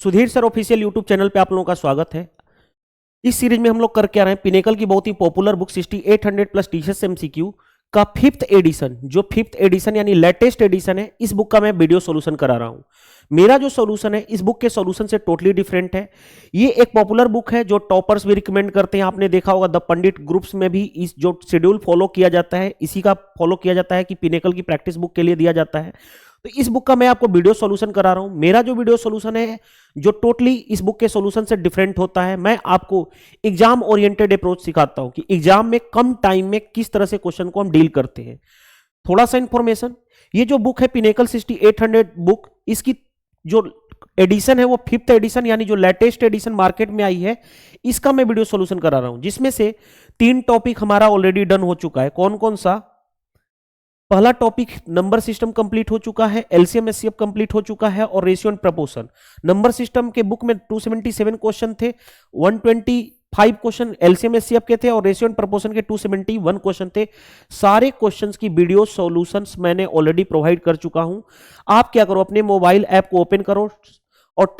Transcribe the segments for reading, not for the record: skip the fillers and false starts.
Sudhir sir official YouTube channel पे आप लोगों का स्वागत है। इस सीरीज में हम लोग करके आ रहे हैं पिनेकल की बहुत ही popular book 6800 plus teachers MCQ का फिफ्थ एडिशन, जो फिफ्थ एडिशन यानी लेटेस्ट एडिशन है। इस बुक का मैं वीडियो सॉल्यूशन करा रहा हूं। मेरा जो सॉल्यूशन है इस बुक के सॉल्यूशन से टोटली डिफरेंट है। ये एक पॉपुलर बुक है जो टॉपर्स भी रिकमेंड करते हैं। आपने देखा होगा द पंडित ग्रुप्स में भी इस जो शेड्यूल फॉलो किया जाता है इसी का फॉलो किया जाता है कि पिनेकल की प्रैक्टिस बुक के लिए दिया जाता है। तो इस बुक का मैं आपको वीडियो सॉल्यूशन करा रहा हूं। मेरा जो वीडियो सॉल्यूशन है जो टोटली इस बुक के सॉल्यूशन से डिफरेंट होता है। मैं आपको एग्जाम ओरिएंटेड अप्रोच सिखाता हूं कि एग्जाम में कम टाइम में किस तरह से क्वेश्चन को हम डील करते हैं। थोड़ा सा इंफॉर्मेशन, ये जो बुक है पिनेकल 6800 बुक, इसकी जो एडिशन है वो फिफ्थ एडिशन यानी जो लेटेस्ट एडिशन मार्केट में आई है, इसका मैं वीडियो सॉल्यूशन करा रहा हूं। जिसमें से 3 टॉपिक हमारा ऑलरेडी डन हो चुका है। कौन कौन सा? पहला टॉपिक नंबर सिस्टम कंप्लीट हो चुका है, एलसीएम एचसीएफ कंप्लीट हो चुका है और ratio and proportion. Number system के बुक में 277 क्वेश्चन थे, 125 क्वेश्चन एलसीएम एचसीएफ के थे और रेशियो एंड प्रपोर्शन के 271 क्वेश्चन थे। सारे क्वेश्चंस की वीडियो सॉल्यूशंस मैंने ऑलरेडी प्रोवाइड कर चुका हूं। आप क्या करो, अपने मोबाइल ऐप को ओपन करो और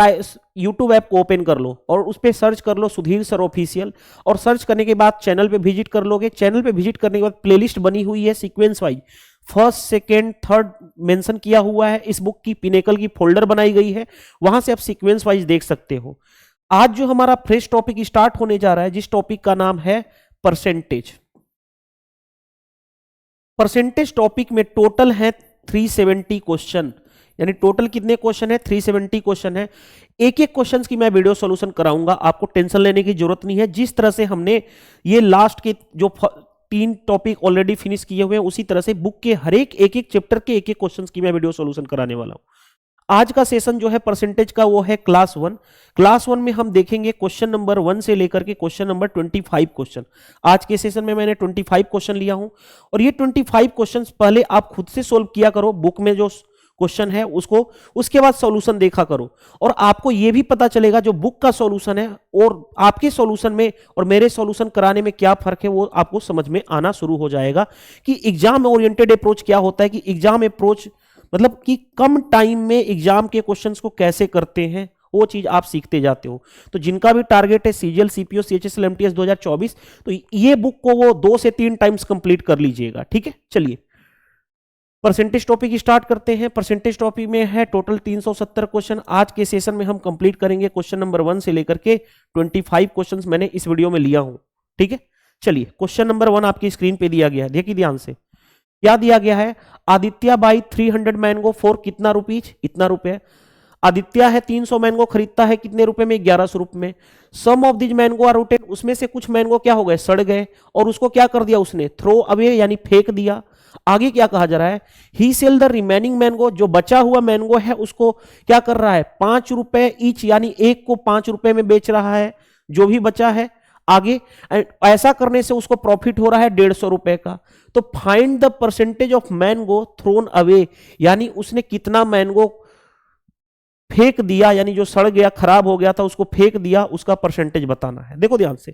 यूट्यूब ऐप को ओपन कर लो और उस पर सर्च कर लो सुधीर सर ऑफिशियल, और सर्च करने के बाद चैनल पे विजिट कर लोगे। चैनल पे विजिट करने के बाद प्लेलिस्ट बनी हुई है sequence wise, first second third mention किया हुआ है। इस बुक की पिनेकल की फोल्डर बनाई गई है, वहां से आप सीक्वेंस वाइज देख सकते हो। आज जो हमारा फ्रेश टॉपिक स्टार्ट होने जा रहा है, जिस टॉपिक का नाम है परसेंटेज। परसेंटेज टॉपिक में टोटल है 370 क्वेश्चन, यानी टोटल कितने क्वेश्चन है? 370 क्वेश्चन है। एक एक क्वेश्चन की मैं वीडियो सॉल्यूशन कराऊंगा, आपको टेंशन लेने की जरूरत नहीं है। जिस तरह से हमने ये लास्ट के जो 3 टॉपिक ऑलरेडी फिनिश किए हुए हैं, उसी तरह से बुक के हर एक चैप्टर के एक क्वेश्चन की मैं वीडियो सॉल्यूशन कराने वाला हूं। आज का सेशन जो है परसेंटेज का वो है क्लास 1। क्लास 1 में हम देखेंगे क्वेश्चन नंबर 1 से लेकर के क्वेश्चन नंबर 25 क्वेश्चन। आज के सेशन में मैंने 25 क्वेश्चन लिया हूं और ये 25 क्वेश्चन पहले आप खुद से सोल्व किया करो। बुक में जो क्वेश्चन है उसको, उसके बाद सॉल्यूशन देखा करो और आपको यह भी पता चलेगा जो बुक का सॉल्यूशन है और आपके सॉल्यूशन में और मेरे सॉल्यूशन कराने में क्या फर्क है, वो आपको समझ में आना शुरू हो जाएगा कि एग्जाम ओरिएंटेड अप्रोच क्या होता है, कि एग्जाम अप्रोच मतलब कि कम टाइम में एग्जाम के क्वेश्चंस को कैसे करते हैं, वो चीज आप सीखते जाते हो। तो जिनका भी टारगेट है सीजीएल सीपीओ सीएचएसएल एमटीएस 2024, तो ये बुक को वो 2 से 3 टाइम्स कंप्लीट कर लीजिएगा। ठीक है, चलिए परसेंटेज टॉपिक स्टार्ट करते हैं। परसेंटेज टॉपिक में है टोटल 370 क्वेश्चन। आज के सेशन में हम कंप्लीट करेंगे क्वेश्चन नंबर 1 से लेकर के 25 क्वेश्चंस मैंने इस वीडियो में लिया हूं। ठीक है, चलिए क्वेश्चन नंबर 1 आपकी स्क्रीन पे दिया गया है, देखिए ध्यान से। क्या दिया गया है? आदित्य बाई 300 मैंगो फॉर कितना रुपीज? इतना रुपए। आदित्य है 300 मैंगो खरीदता है कितने रुपए में? 1100 रुपए में। Sum of this mango are rotted, उसमें से कुछ मैंगो क्या हो गए? सड़ गए और उसको क्या कर दिया उसने? थ्रो अवे यानी फेंक दिया। आगे क्या कहा जा रहा है? ही सेल द रिमेनिंग मैंगो, जो बचा हुआ मैंगो है उसको क्या कर रहा है? 5 रुपए ईच यानी एक को 5 रुपए में बेच रहा है जो भी बचा है। आगे ऐसा करने से उसको प्रॉफिट हो रहा है 150 रुपए का। तो find the percentage of mango thrown away, यानी उसने कितना मैंगो फेंक दिया, यानी जो सड़ गया खराब हो गया था उसको फेंक दिया, उसका परसेंटेज बताना है। देखो ध्यान से,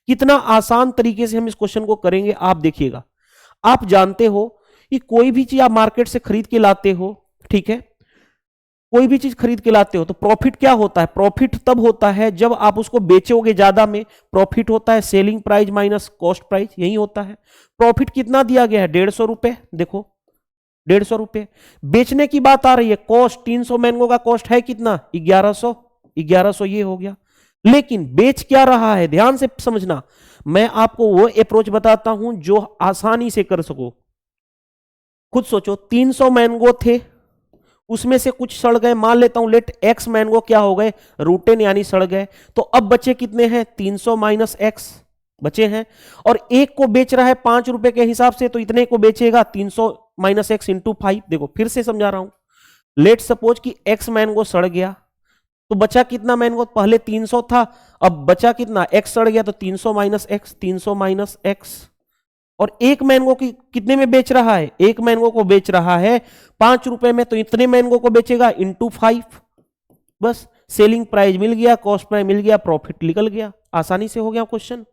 कितना आसान तरीके से हम इस क्वेश्चन को करेंगे आप देखिएगा। आप जानते हो कि कोई भी चीज आप मार्केट से खरीद के लाते हो, ठीक है, कोई भी चीज खरीद के लाते हो तो प्रॉफिट क्या होता है? प्रॉफिट तब होता है जब आप उसको बेचोगे ज्यादा में। प्रॉफिट होता है selling price minus cost price, यही होता है। प्रॉफिट कितना दिया गया है? 150 रुपए। देखो 150 रुपए। बेचने की बात आ रही है, कॉस्ट 300 मैंगो का कॉस्ट है कितना? 1100। 1100 ये हो गया। लेकिन बेच क्या रहा है? ध्यान से समझना, मैं आपको वो अप्रोच बताता हूं जो आसानी से कर सको। खुद सोचो, 300 मैंगो थे, उसमें से कुछ सड़ गए, मान लेता हूं लेट एक्स मैंगो क्या हो गए? रूटेन यानी सड़ गए। तो अब बचे कितने हैं? 300 माइनस एक्स बचे हैं, और एक को बेच रहा है 5 रुपए के हिसाब से, तो इतने को बेचेगा 300 माइनस एक्स इंटू 5। देखो फिर से समझा रहा हूं, लेट सपोज कि एक्स मैंगो सड़ गया, तो बचा कितना मैंगो? पहले 300 था, अब बचा कितना? एक्स सड़ गया, तो 300 माइनस एक्स, 300 माइनस एक्स। और एक मैंगो की कितने में बेच रहा है? एक मैंगो को बेच रहा है 5 रुपए में, तो इतने मैंगो को बेचेगा इंटू 5। बस सेलिंग प्राइस मिल गया, कॉस्ट प्राइस मिल गया, प्रॉफिट निकल गया। आसानी से हो गया क्वेश्चन।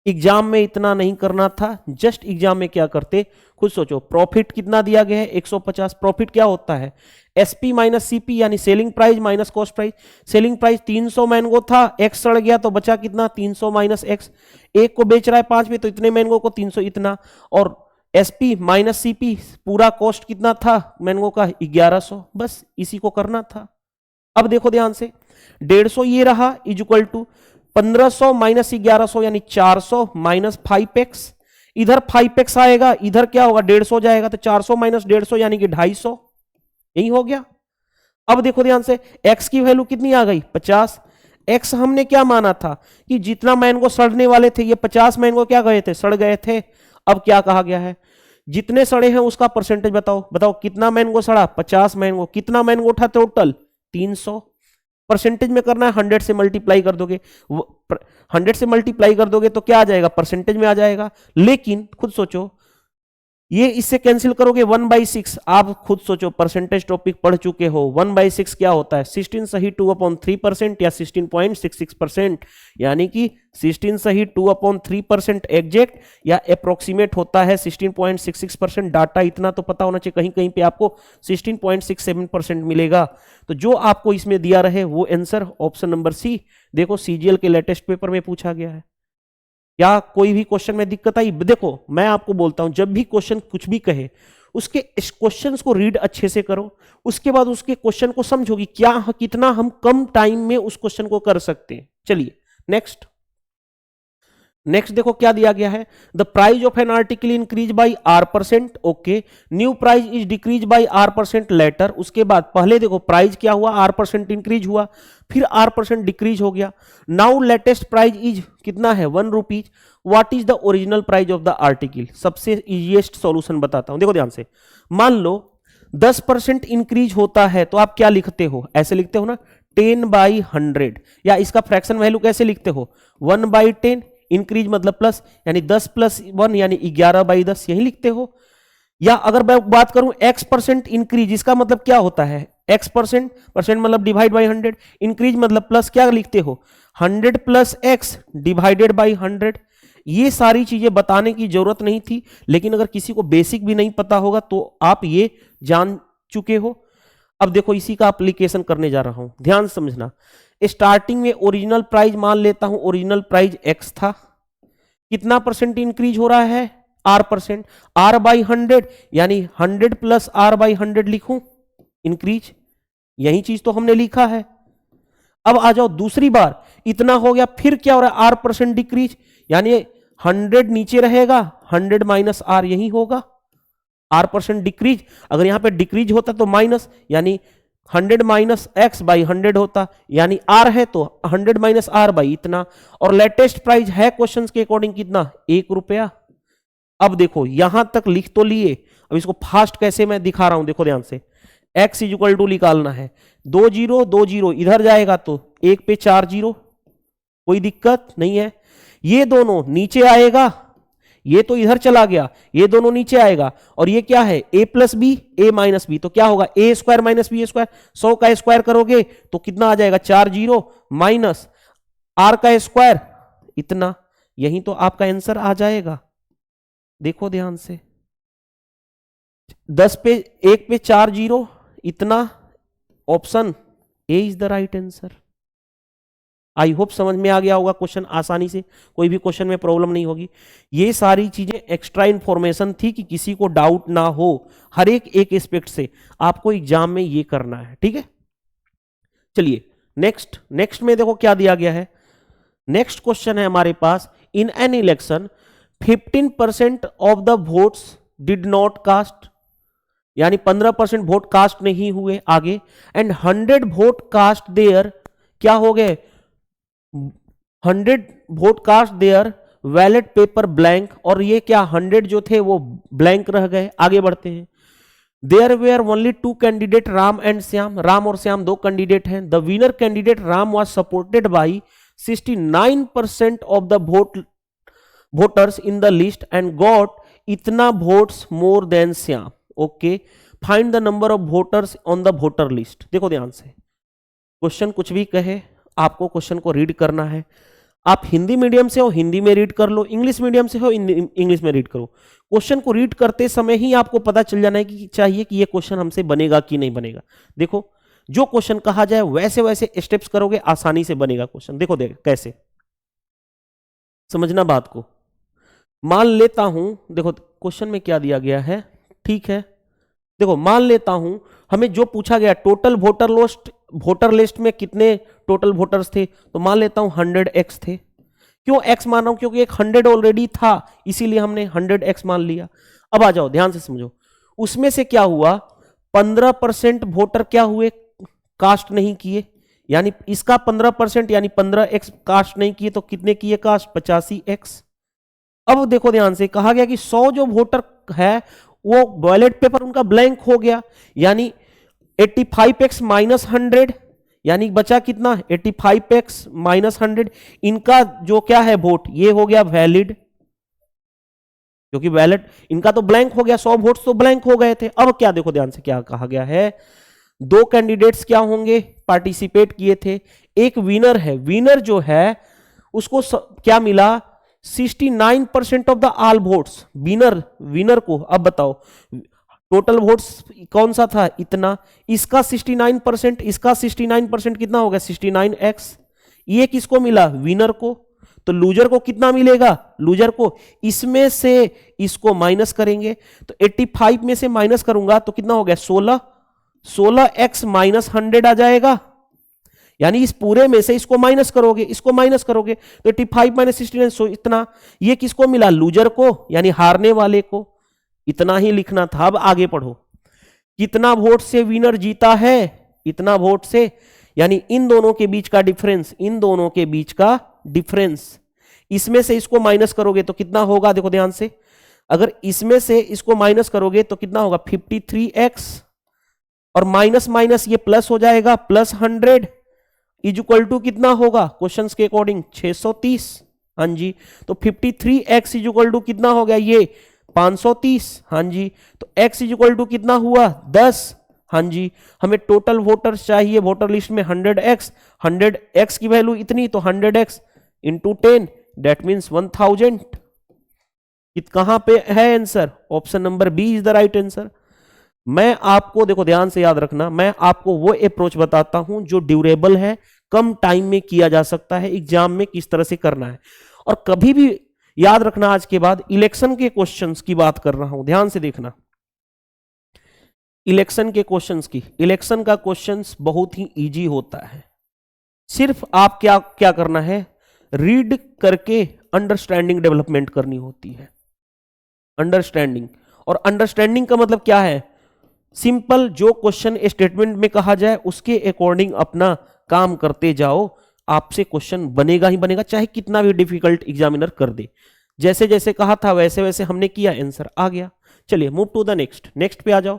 एग्जाम में इतना नहीं करना था, जस्ट एग्जाम में क्या करते खुद सोचो। प्रॉफिट कितना दिया गया है 150। प्रॉफिट क्या होता है एसपी माइनस सीपी यानी selling price minus cost price. Selling price 300 mango था, एक्स सड़ गया तो बचा कितना 300 माइनस एक्स। एक को बेच रहा है 5 में तो इतने मैंगो को 300 इतना, और एसपी माइनस सीपी पूरा कॉस्ट कितना था मैंगो का 1100। बस इसी को करना था। अब देखो ध्यान से 150 ये रहा इज इक्वल टू 1500 माइनस 1100 यानी 400 माइनस 5x। इधर 5x आएगा, इधर क्या होगा 150 जाएगा तो 400 माइनस 150 यानी कि 250। यही हो गया। अब देखो ध्यान से x की वैल्यू कितनी आ गई 50। x हमने क्या माना था कि जितना मैंगो सड़ने वाले थे ये 50 मैंगो क्या गए थे सड़ गए थे। अब क्या कहा गया है जितने सड़े हैं उसका परसेंटेज बताओ। बताओ कितना मैंगो सड़ा 50 मैंगो। कितना मैंगो उठा टोटल 300। परसेंटेज में करना है 100 से मल्टीप्लाई कर दोगे, 100 से मल्टीप्लाई कर दोगे तो क्या आ जाएगा परसेंटेज में आ जाएगा। लेकिन खुद सोचो ये इससे कैंसिल करोगे 1/6। आप खुद सोचो परसेंटेज टॉपिक पढ़ चुके हो 1/6 क्या होता है 16 सही 2/3% या 16.66%, यानी कि 16 सही 2/3% एग्जैक्ट या अप्रोक्सीमेट होता है 16.66%। डाटा इतना तो पता होना चाहिए, कहीं कहीं पे आपको 16.67% मिलेगा। तो जो आपको इसमें दिया रहे वो आंसर ऑप्शन नंबर सी। देखो सीजीएल के लेटेस्ट पेपर में पूछा गया है। या कोई भी क्वेश्चन में दिक्कत आई, देखो मैं आपको बोलता हूं जब भी क्वेश्चन कुछ भी कहे उसके क्वेश्चंस को रीड अच्छे से करो, उसके बाद उसके क्वेश्चन को समझोगी क्या कितना हम कम टाइम में उस क्वेश्चन को कर सकते हैं। चलिए नेक्स्ट देखो क्या दिया गया है। The price of an article increase by R%, okay. New price is decrease by R% later. उसके बाद पहले देखो प्राइस क्या हुआ R% इंक्रीज हुआ, फिर R% डिक्रीज हो गया। नाउ लेटेस्ट प्राइस इज कितना है 1 rupees. What is the original price of the article. सबसे इजीएस्ट सॉल्यूशन बताता हूं, देखो ध्यान से। मान लो 10% इंक्रीज होता है तो आप क्या लिखते हो, ऐसे लिखते हो ना 10/100, या इसका फ्रैक्शन वैल्यू कैसे लिखते हो 1/10। इंक्रीज मतलब प्लस यानी 10 + 1 यानी 11/10 यही लिखते हो। या अगर मैं बात करूं x% इंक्रीज, इसका मतलब क्या होता है x% मतलब डिवाइड बाई 100। इंक्रीज मतलब प्लस क्या लिखते हो 100 + x डिवाइडेड बाई 100। ये सारी चीजें बताने की जरूरत नहीं थी, लेकिन अगर किसी को बेसिक भी नहीं पता होगा तो आप ये जान चुके हो। अब देखो इसी का एप्लीकेशन करने जा रहा हूं, ध्यान समझना। स्टार्टिंग में ओरिजिनल प्राइस मान लेता हूं, ओरिजिनल प्राइस x था। कितना परसेंट इंक्रीज हो रहा है R%, R/100 यानी 100 + R/100 लिखूं इंक्रीज। यही चीज तो हमने लिखा है। अब आ जाओ दूसरी बार, इतना हो गया, फिर क्या हो रहा है R% डिक्रीज, यानी 100 नीचे रहेगा 100 - R यही होगा। R% डिक्रीज, अगर यहां पे डिक्रीज होता तो माइनस, यानी 100 - x/100 होता, यानी R है तो 100 - R बाई इतना। और लेटेस्ट प्राइस है क्वेश्चन के अकॉर्डिंग कितना 1 रुपया। अब देखो यहां तक लिख तो लिए, अब इसको फास्ट कैसे मैं दिखा रहा हूं, देखो ध्यान से। x = निकालना है 2 0 2 0 इधर जाएगा तो 1 पे 4 0, कोई दिक्कत नहीं है। ये दोनों नीचे आएगा, ये तो इधर चला गया, ये दोनों नीचे आएगा। और ये क्या है a + b a - b, तो क्या होगा a² - b²। 100 का स्क्वायर करोगे तो कितना आ जाएगा 4 0 माइनस r का स्क्वायर इतना। यही तो आपका आंसर आ जाएगा। देखो ध्यान से 1 पे 4 0 इतना, option A is the right answer. I hope समझ में आ गया होगा क्वेश्चन आसानी से, कोई भी क्वेश्चन में प्रॉब्लम नहीं होगी। ये सारी चीजें एक्स्ट्रा इंफॉर्मेशन थी कि किसी को डाउट ना हो, हर एक एस्पेक्ट से आपको एग्जाम में ये करना है, ठीक है। चलिए नेक्स्ट में देखो क्या दिया गया है। नेक्स्ट क्वेश्चन है हमारे पास, in an election 15% of the votes did not cast, यानी 15% वोट कास्ट नहीं हुए आगे, एंड 100 वोट कास्ट देयर, क्या हो गए 100 vote cast their ballot paper blank, और ये क्या 100 जो थे वो ब्लैंक रह गए। आगे बढ़ते हैं। There were only 2 candidate Ram and Shyam, Ram और श्याम 2 कैंडिडेट हैं। The winner candidate Ram was supported by 69% of the voters in the list and got इतना votes more than Shyam, okay. Find the number of voters on the voter list. देखो ध्यान से, question कुछ भी कहे आपको क्वेश्चन को रीड करना है। आप हिंदी मीडियम से हो हिंदी में रीड कर लो, इंग्लिश मीडियम से हो इंग्लिश में रीड करो। क्वेश्चन को रीड करते समय ही आपको पता चल जाना है कि चाहिए कि ये क्वेश्चन हमसे बनेगा कि नहीं बनेगा। देखो जो क्वेश्चन कहा जाए वैसे वैसे स्टेप्स करोगे, आसानी से बनेगा क्वेश्चन। देखो कैसे समझना बात को। मान लेता हूं, देखो क्वेश्चन में क्या दिया गया है, ठीक है। देखो मान लेता हूं हमें जो पूछा गया टोटल वोटर लिस्ट में कितने टोटल वोटर्स थे, तो मान लेता हूं 100x थे। क्यों x मान रहा हूं? क्योंकि एक 100 ऑलरेडी था, इसीलिए हमने 100x मान लिया। अब आ जाओ ध्यान से समझो, उसमें से क्या हुआ, 15% वोटर क्या हुए, कास्ट नहीं किए, यानी इसका 15% यानी 15x कास्ट नहीं किए, तो कितने किए कास्ट, 85x। अब देखो ध्यान से, कहा गया कि 100 जो वोटर है वो बैलेट पेपर उनका ब्लैंक हो गया, यानी 85x माइनस 100, यानी बचा कितना, 85x माइनस 100। इनका जो क्या है वोट, ये हो गया वैलिड, क्योंकि बैलेट इनका तो ब्लैंक हो गया, 100 वोट्स तो ब्लैंक हो गए थे। अब क्या, देखो ध्यान से क्या कहा गया है, 2 कैंडिडेट्स क्या होंगे, पार्टिसिपेट किए थे, एक विनर है। विनर जो है उसको क्या मिला, 69% of the all votes, winner को। अब बताओ टोटल वोट्स कौन सा था, इतना, इसका 69%, इसका 69% कितना हो गया, 69x। ये किसको मिला, विनर को। तो लूजर को कितना मिलेगा, लूजर को इसमें से इसको माइनस करेंगे, तो 85 में से माइनस करूंगा तो कितना हो गया, 16x माइनस 100 आ जाएगा, यानी इस पूरे में से इसको माइनस करोगे, इसको माइनस करोगे, तो 85 माइनस 69, सो इतना। ये किसको मिला, लूजर को, यानी हारने वाले को। इतना ही लिखना था। अब आगे पढ़ो, कितना वोट से विनर जीता है, इतना वोट से, यानी इन दोनों के बीच का डिफरेंस, इन दोनों के बीच का डिफरेंस, इसमें से इसको माइनस करोगे तो कितना होगा, देखो ध्यान से, अगर इसमें से इसको माइनस करोगे तो कितना होगा, 53x, और माइनस माइनस ये प्लस हो जाएगा, प्लस 100 इज इक्वल टू कितना होगा, क्वेश्चंस के अकॉर्डिंग 630। हाँ जी, तो 53x इज इक्वल टू कितना हो गया, ये 530। हाँ जी, तो x इज इक्वल टू कितना हुआ, 10। हाँ जी, हमें टोटल वोटर्स चाहिए वोटर लिस्ट में 100x की वैल्यू इतनी, तो 100x इंटू 10 दैट मीन्स 1000। कहां पे है answer, option number B is the right answer. मैं आपको, देखो ध्यान से याद रखना, मैं आपको वो अप्रोच बताता हूं जो ड्यूरेबल है, कम टाइम में किया जा सकता है, एग्जाम में किस तरह से करना है। और कभी भी याद रखना, आज के बाद इलेक्शन के क्वेश्चंस की बात कर रहा हूं, ध्यान से देखना, इलेक्शन के क्वेश्चंस की, इलेक्शन का क्वेश्चंस बहुत ही इजी होता है। सिर्फ आप क्या क्या करना है, रीड करके अंडरस्टैंडिंग डेवलपमेंट करनी होती है। अंडरस्टैंडिंग, और अंडरस्टैंडिंग का मतलब क्या है, सिंपल जो क्वेश्चन स्टेटमेंट में कहा जाए उसके अकॉर्डिंग अपना काम करते जाओ, आपसे क्वेश्चन बनेगा ही बनेगा, चाहे कितना भी डिफिकल्ट एग्जामिनर कर दे। जैसे जैसे कहा था वैसे वैसे हमने किया, आंसर आ गया। चलिए मूव टू द नेक्स्ट पे आ जाओ।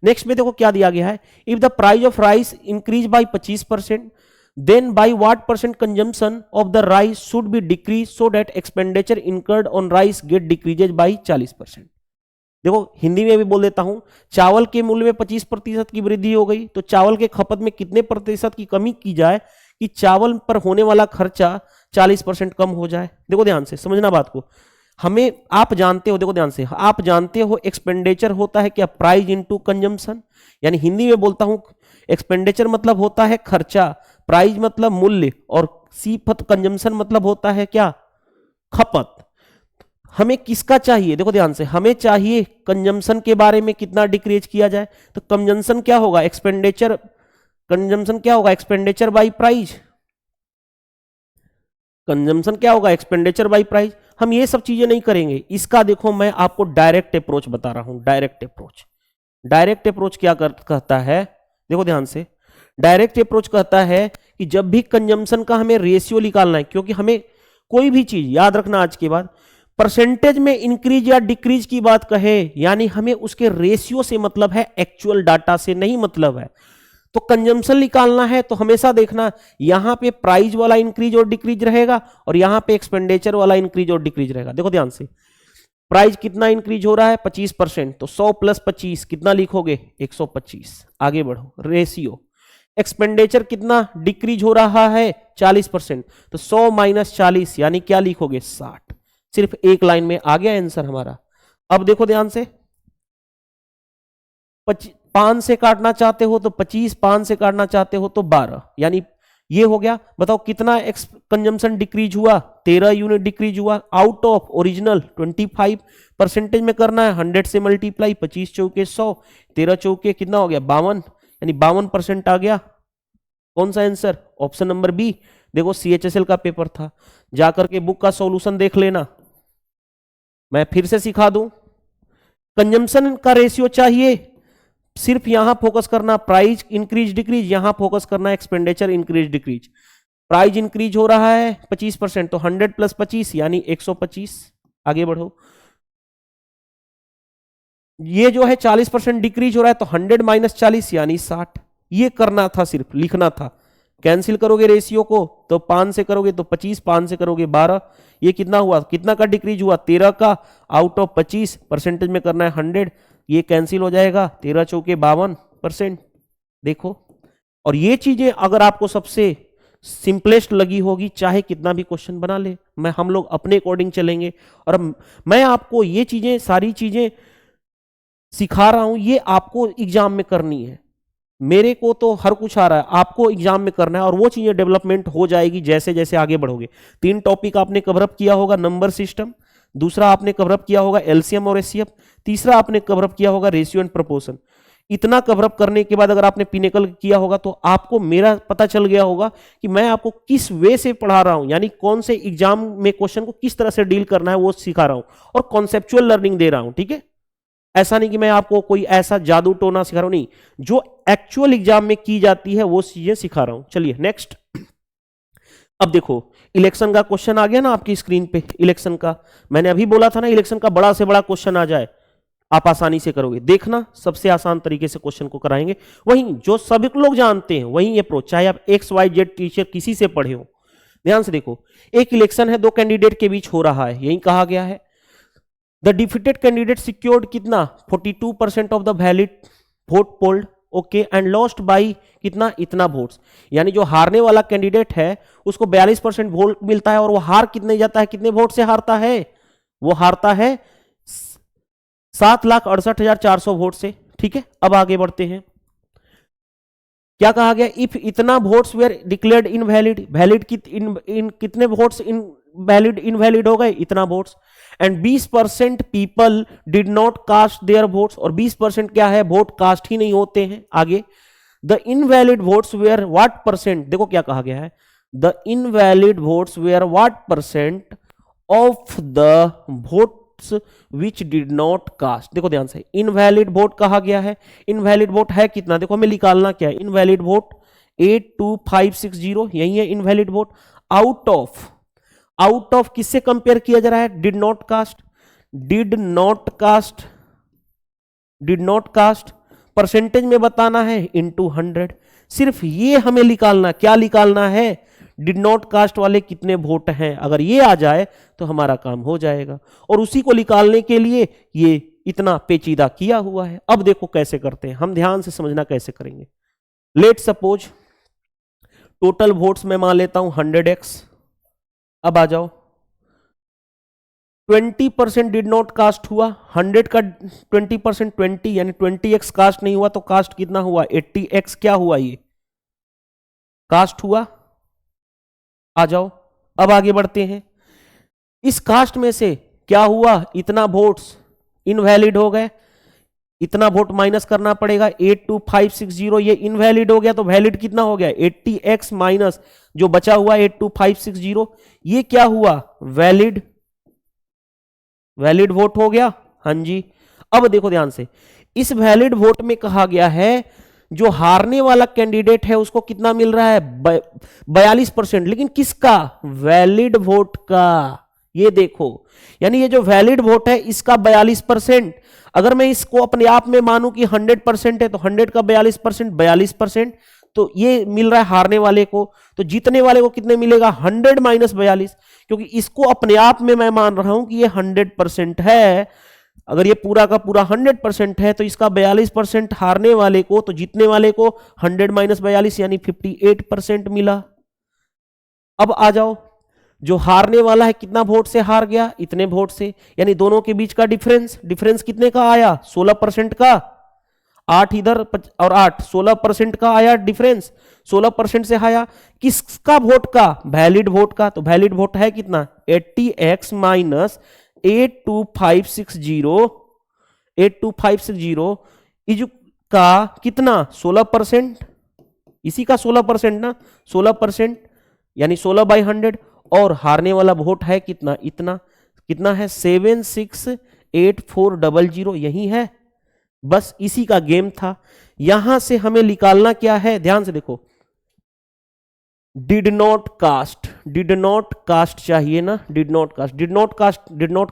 नेक्स्ट में देखो क्या दिया गया है, if the price of rice increase by 25%, then by what percent consumption of the rice should be decrease so that expenditure incurred on rice get decreases by 40%। देखो हिंदी में भी बोल देता हूं, चावल के मूल्य में 25% की वृद्धि हो गई, तो चावल के खपत में कितने प्रतिशत की कमी की जाए कि चावल पर होने वाला खर्चा 40% कम हो जाए। देखो ध्यान से समझना बात को, हमें, आप जानते हो, देखो ध्यान से, आप जानते हो एक्सपेंडिचर होता है क्या, प्राइस इनटू कंजम्पशन, यानी हिंदी में बोलता हूं एक्सपेंडिचर मतलब होता है खर्चा, प्राइस मतलब मूल्य, और सीफत कंजम्पशन मतलब होता है क्या, खपत। हमें किसका चाहिए, देखो ध्यान से, हमें चाहिए कंजम्पशन के बारे में कितना डिक्रीज किया जाए, तो कंजम्पशन क्या होगा, एक्सपेंडिचर, कंजम्पशन क्या होगा, एक्सपेंडिचर बाई प्राइस, कंजम्पशन क्या होगा, एक्सपेंडिचर बाई प्राइस। हम ये सब चीजें नहीं करेंगे, इसका देखो मैं आपको डायरेक्ट अप्रोच बता रहा हूं। डायरेक्ट अप्रोच क्या कहता है, देखो ध्यान से, डायरेक्ट अप्रोच कहता है कि जब भी कंजम्पशन का हमें रेशियो निकालना है, क्योंकि हमें कोई भी चीज याद रखना आज के बाद, परसेंटेज में इंक्रीज या डिक्रीज की बात कहे, यानी हमें उसके रेशियो से मतलब है, एक्चुअल डाटा से नहीं मतलब है। तो कंजम्पशन निकालना है तो हमेशा देखना यहां पे प्राइस वाला इंक्रीज और डिक्रीज रहेगा, और यहां पे एक्सपेंडिचर वाला इंक्रीज और डिक्रीज रहेगा। देखो ध्यान से, प्राइस कितना इंक्रीज हो रहा है, 25%, तो 100 प्लस 25 कितना लिखोगे, 125। आगे बढ़ो, रेशियो, एक्सपेंडिचर कितना डिक्रीज हो रहा है, 40%, तो 100 माइनस 40 यानी क्या लिखोगे 60। सिर्फ एक लाइन में आ गया आंसर हमारा। अब देखो ध्यान से, 5 से काटना चाहते हो तो 25, 5 से काटना चाहते हो तो 12, यानी ये हो गया। बताओ कितना कंजम्पशन डिक्रीज हुआ, 13 यूनिट डिक्रीज हुआ। आउट ऑफ ओरिजिनल 25 परसेंटेज में करना है, 100 से मल्टीप्लाई, 25 चौके 100, 13 चौके कितना हो गया 52, यानी 52% आ गया। कौन सा आंसर? Option number B. देखो CHSL का पेपर था, जाकर के बुक का सॉल्यूशन देख लेना। मैं फिर से सिखा दूं, कंजम्पशन का रेशियो चाहिए, सिर्फ यहां फोकस करना प्राइस इंक्रीज डिक्रीज, यहां फोकस करना expenditure increase decrease. Price increase हो रहा है 25%, तो 100 प्लस 25 यानी 125। आगे बढ़ो, ये जो है 40% डिक्रीज हो रहा है, तो 100 माइनस 40 यानी 60। ये करना था, सिर्फ लिखना था। कैंसिल करोगे रेशियो को तो 5 से करोगे तो 25, 5 से करोगे 12, ये कितना हुआ, कितना का डिक्रीज हुआ 13 का। आउट ऑफ 25 परसेंटेज में करना है 100, ये कैंसिल हो जाएगा, 13 चौके 52%। देखो, और ये चीजें अगर आपको सबसे सिंपलेस्ट लगी होगी, चाहे कितना भी क्वेश्चन बना ले, हम लोग अपने अकॉर्डिंग चलेंगे। और मैं आपको ये चीजें, सारी चीजें सिखा रहा हूं, ये आपको एग्जाम में करनी है। मेरे को तो हर कुछ आ रहा है, आपको एग्जाम में करना है, और वो चीजें डेवलपमेंट हो जाएगी जैसे जैसे आगे बढ़ोगे। 3 टॉपिक आपने कवरअप किया होगा, नंबर सिस्टम, दूसरा आपने कवरअप किया होगा एलसीएम और एचसीएफ, तीसरा आपने कवरअप किया होगा रेशियो एंड प्रोपोर्शन। इतना कवरअप करने के बाद अगर आपने पिनेकल किया होगा तो आपको मेरा पता चल गया होगा कि मैं आपको किस वे से पढ़ा रहा हूं, यानी कौन से एग्जाम में क्वेश्चन को किस तरह से डील करना है वो सिखा रहा हूं, और कॉन्सेप्चुअल लर्निंग दे रहा हूं। ठीक है, ऐसा नहीं कि मैं आपको कोई ऐसा जादू टोना सिखा रहा हूं, नहीं, जो एक्चुअल एग्जाम में की जाती है वो चीजें सिखा रहा हूं। चलिए नेक्स्ट। अब देखो, इलेक्शन का क्वेश्चन आ गया ना आपकी स्क्रीन पे। इलेक्शन का मैंने अभी बोला था ना, इलेक्शन का बड़ा से बड़ा क्वेश्चन आ जाए आप आसानी से करोगे। देखना, सबसे आसान तरीके से क्वेश्चन को कराएंगे, वहीं जो सभी लोग जानते हैं वहीं अप्रोच, चाहे आप XYZ टीचर किसी से पढ़े हो। ध्यान से देखो, एक इलेक्शन है, 2 कैंडिडेट के बीच हो रहा है, यही कहा गया है। द डिफीटेड कैंडिडेट सिक्योर्ड कितना, 42% of the valid vote polled, okay, and lost by कितना, इतना वोट्स। यानी जो हारने वाला कैंडिडेट है उसको 42% वोट मिलता है, और वो हार कितने जाता है, कितने वोट से हारता है, वो हारता है 7,68,400 वोट से। ठीक है, अब आगे बढ़ते हैं। क्या कहा गया, इफ इतना votes were declared invalid, valid कितने वोट्स इनवैलिड इनवैलिड हो गए, इतना votes, and 20% people did not cast their votes, और 20% क्या है, वोट कास्ट ही नहीं होते हैं। आगे, the invalid votes were what percent, देखो क्या कहा गया है, the invalid votes were what percent of the votes which did not cast. देखो ध्यान से, इनवैलिड वोट कहा गया है, इनवैलिड वोट है कितना, देखो हमें निकालना क्या है, इनवैलिड वोट 82560, यही है इनवैलिड वोट। आउट ऑफ किससे कंपेयर किया जा रहा है, did not cast, did not cast, did not cast percentage में बताना है इनटू 100। सिर्फ ये हमें निकालना, क्या निकालना है, डिड नॉट कास्ट वाले कितने वोट हैं। अगर ये आ जाए तो हमारा काम हो जाएगा, और उसी को निकालने के लिए ये इतना पेचीदा किया हुआ है। अब देखो कैसे करते हैं, हम ध्यान से समझना कैसे करेंगे। लेट सपोज टोटल वोट्स में मान लेता हूं 100x। अब आ जाओ, 20% डिड नॉट कास्ट हुआ, 100 का 20% 20, यानी 20x कास्ट नहीं हुआ, तो कास्ट कितना हुआ, 80x क्या हुआ, ये कास्ट हुआ। आ जाओ, अब आगे बढ़ते हैं। इस कास्ट में से क्या हुआ, इतना वोट्स इनवैलिड हो गए, इतना वोट माइनस करना पड़ेगा, 82560, ये इनवैलिड हो गया, तो वैलिड कितना हो गया, 80x माइनस जो बचा हुआ 82560, ये क्या हुआ, वैलिड, वैलिड वोट हो गया। हाँ जी, अब देखो ध्यान से, इस वैलिड वोट में कहा गया है जो हारने वाला कैंडिडेट है उसको कितना मिल रहा है, 42%, लेकिन किसका, वैलिड वोट का। ये देखो, यानी ये जो वैलिड वोट है इसका 42%। अगर मैं इसको अपने आप में मानूं कि 100% है, तो 100 का 42%, 42%, तो ये मिल रहा है हारने वाले को। तो जीतने वाले को कितने मिलेगा, 100 माइनस 42, क्योंकि इसको अपने आप में मैं मान रहा हूं कि ये 100% है। अगर ये पूरा का पूरा 100% है तो इसका 42% हारने वाले को, तो जीतने वाले को 100 माइनस 42 यानी 58% मिला। अब आ जाओ, जो हारने वाला है कितना वोट से हार गया, इतने वोट से, यानी दोनों के बीच का डिफरेंस कितने का आया, 16% का। 8 इधर और 8, 16% का आया डिफरेंस, 16% से आया किसका वोट का, वैलिड वोट का। तो वैलिड वोट है कितना, 80x माइनस 82560 इज का कितना, 16%, इसी का 16% ना, 16% यानी 16/100। और हारने वाला वोट है कितना, इतना, कितना है 768400, यही है, बस इसी का गेम था। यहां से हमें निकालना क्या है, ध्यान से देखो, डिड नॉट कास्ट चाहिए ना, डिड नॉट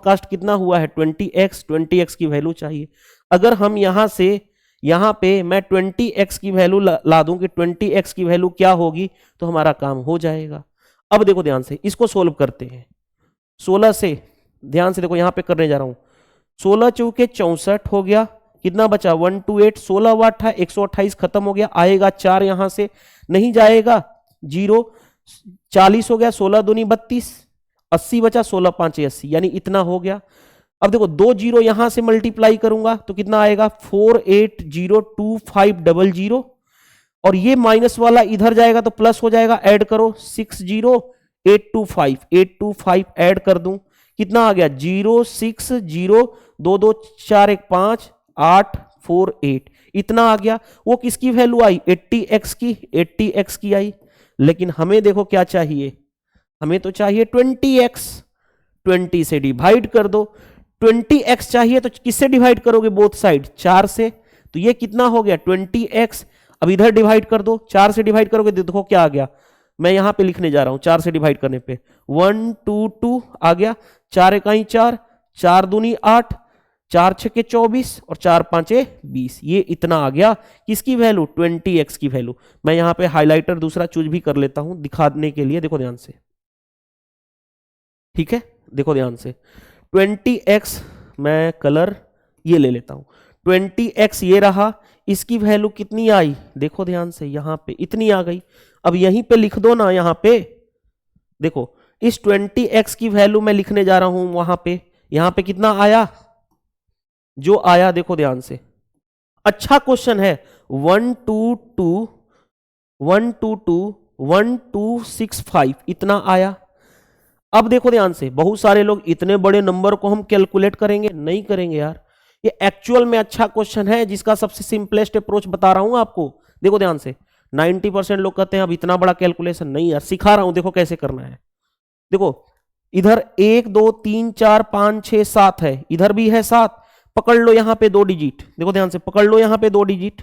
कास्ट कितना हुआ है 20x की वैल्यू चाहिए। अगर हम यहां से यहां पे मैं 20x की वैल्यू ला दूं कि 20x की वैल्यू क्या होगी, तो हमारा काम हो जाएगा। अब देखो ध्यान से इसको सोल्व करते हैं, 16 से, ध्यान से देखो यहां पे करने जा रहा हूं, 16 चौके 64 हो गया, कितना बचा 128, 16 वाट था, 128 खत्म हो गया, आएगा 4 यहां से नहीं जाएगा, 0, 40 हो गया, 16 दूनी 32, 80 बचा, 16 5 80, यानी इतना हो गया। अब देखो 2 0 यहां से मल्टीप्लाई करूंगा तो कितना आएगा 480250, और ये माइनस वाला इधर जाएगा तो प्लस हो जाएगा, ऐड करो 60825 ऐड कर दूं, कितना आ गया 06022415848, इतना आ गया। वो किसकी वैल्यू आई, 80x की आई। लेकिन हमें देखो क्या चाहिए, हमें तो चाहिए 20x, 20 से डिवाइड कर दो, 20x चाहिए तो किससे डिवाइड करोगे, बोथ साइड 4 से, तो ये कितना हो गया 20x। अब इधर डिवाइड कर दो, 4 से डिवाइड करोगे देखो क्या आ गया, मैं यहां पे लिखने जा रहा हूं, 4 से डिवाइड करने पे 122 आ गया, 4 इकाई 4, 4 दूनी 8, 4 छके 24 और 4 पांचे 20, ये इतना आ गया किसकी वैल्यू, 20x की वैल्यू। मैं यहां पे हाइलाइटर दूसरा चूज भी कर लेता हूं दिखाने के लिए, देखो ध्यान से, ठीक है, देखो ध्यान से 20x, मैं कलर ये ले लेता हूं, 20x ये रहा, इसकी वैल्यू कितनी आई, देखो ध्यान से यहां पे इतनी आ गई। अब यहीं पे लिख दो ना, यहां पे देखो इस 20x की वैल्यू मैं लिखने जा रहा हूं वहां पे, यहां पे कितना आया, जो आया देखो ध्यान से, अच्छा क्वेश्चन है, 1221265 इतना आया। अब देखो ध्यान से, बहुत सारे लोग इतने बड़े नंबर को हम कैलकुलेट करेंगे, नहीं करेंगे यार, ये एक्चुअल में अच्छा क्वेश्चन है जिसका सबसे सिंपलेस्ट अप्रोच बता रहा हूं आपको। देखो ध्यान से, 90% लोग कहते हैं अब इतना बड़ा कैलकुलेशन नहीं यार, सिखा रहा हूं देखो कैसे करना है। देखो इधर 1 2 3 4 5 6 7 है, इधर भी है 7, पकड़ लो यहां पे 2 डिजिट, देखो ध्यान से, पकड़ लो यहां पे 2 डिजिट,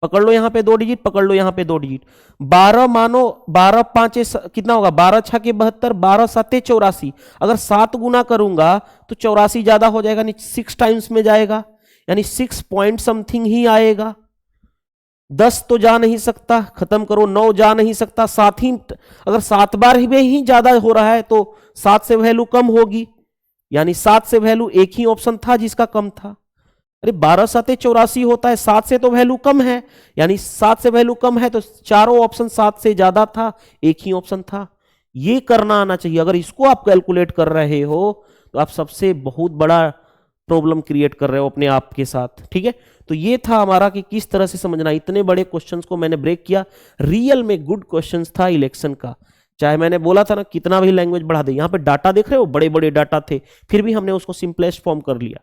पकड़ लो यहां पे 2 डिजिट, पकड़ लो यहां पे 2 डिजिट, 12 मानो, 12 पांचे कितना होगा, 12 छके 72, 12 साते 84, अगर 7 गुना करूंगा तो 84 ज्यादा हो जाएगा, 6 टाइम्स में जाएगा, यानी 6 पॉइंट समथिंग ही आएगा। 10 तो जा नहीं सकता, खत्म करो, 9 जा नहीं सकता, 7 ही, अगर 7 बार में ही ज्यादा हो रहा है तो 7 से वैल्यू कम होगी, यानी 7 से वैल्यू एक ही ऑप्शन था जिसका कम था। अरे 12 साते 84 होता है, 7 से तो वैल्यू कम है, यानी 7 से वैल्यू कम है तो चारों ऑप्शन 7 से ज्यादा था, एक ही ऑप्शन था। ये करना आना चाहिए, अगर इसको आप कैलकुलेट कर रहे हो तो आप सबसे बहुत बड़ा प्रॉब्लम क्रिएट कर रहे हो अपने आप के साथ, ठीक है। तो ये था हमारा कि किस तरह से समझना, इतने बड़े क्वेश्चंस को मैंने ब्रेक किया, रियल में गुड क्वेश्चंस था इलेक्शन का, चाहे मैंने बोला था ना कितना भी लैंग्वेज बढ़ा दे, यहां पे डाटा देख रहे हो, बड़े बड़े डाटा थे, फिर भी हमने उसको सिंपलेस्ट फॉर्म कर लिया।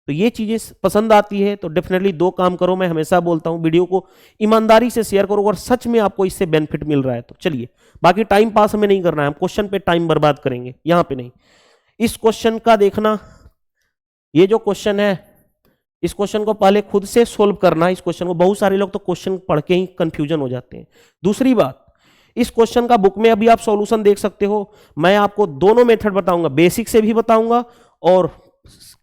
तो ये चीजें पसंद आती है तो डेफिनेटली 2 काम करो, मैं हमेशा बोलता हूं, वीडियो को ईमानदारी से शेयर करो अगर सच में आपको इससे बेनिफिट मिल रहा है तो। चलिए, बाकी टाइम पास हमें नहीं करना है, हम क्वेश्चन पे टाइम बर्बाद करेंगे, यहां पे नहीं। इस क्वेश्चन का देखना, ये जो क्वेश्चन है, इस क्वेश्चन को पहले खुद से सोल्व करना। इस क्वेश्चन को बहुत सारे लोग तो क्वेश्चन पढ़ के ही कंफ्यूजन हो जाते हैं। दूसरी बात, इस क्वेश्चन का बुक में अभी आप सॉल्यूशन देख सकते हो, मैं आपको दोनों मेथड बताऊंगा, बेसिक से भी बताऊंगा और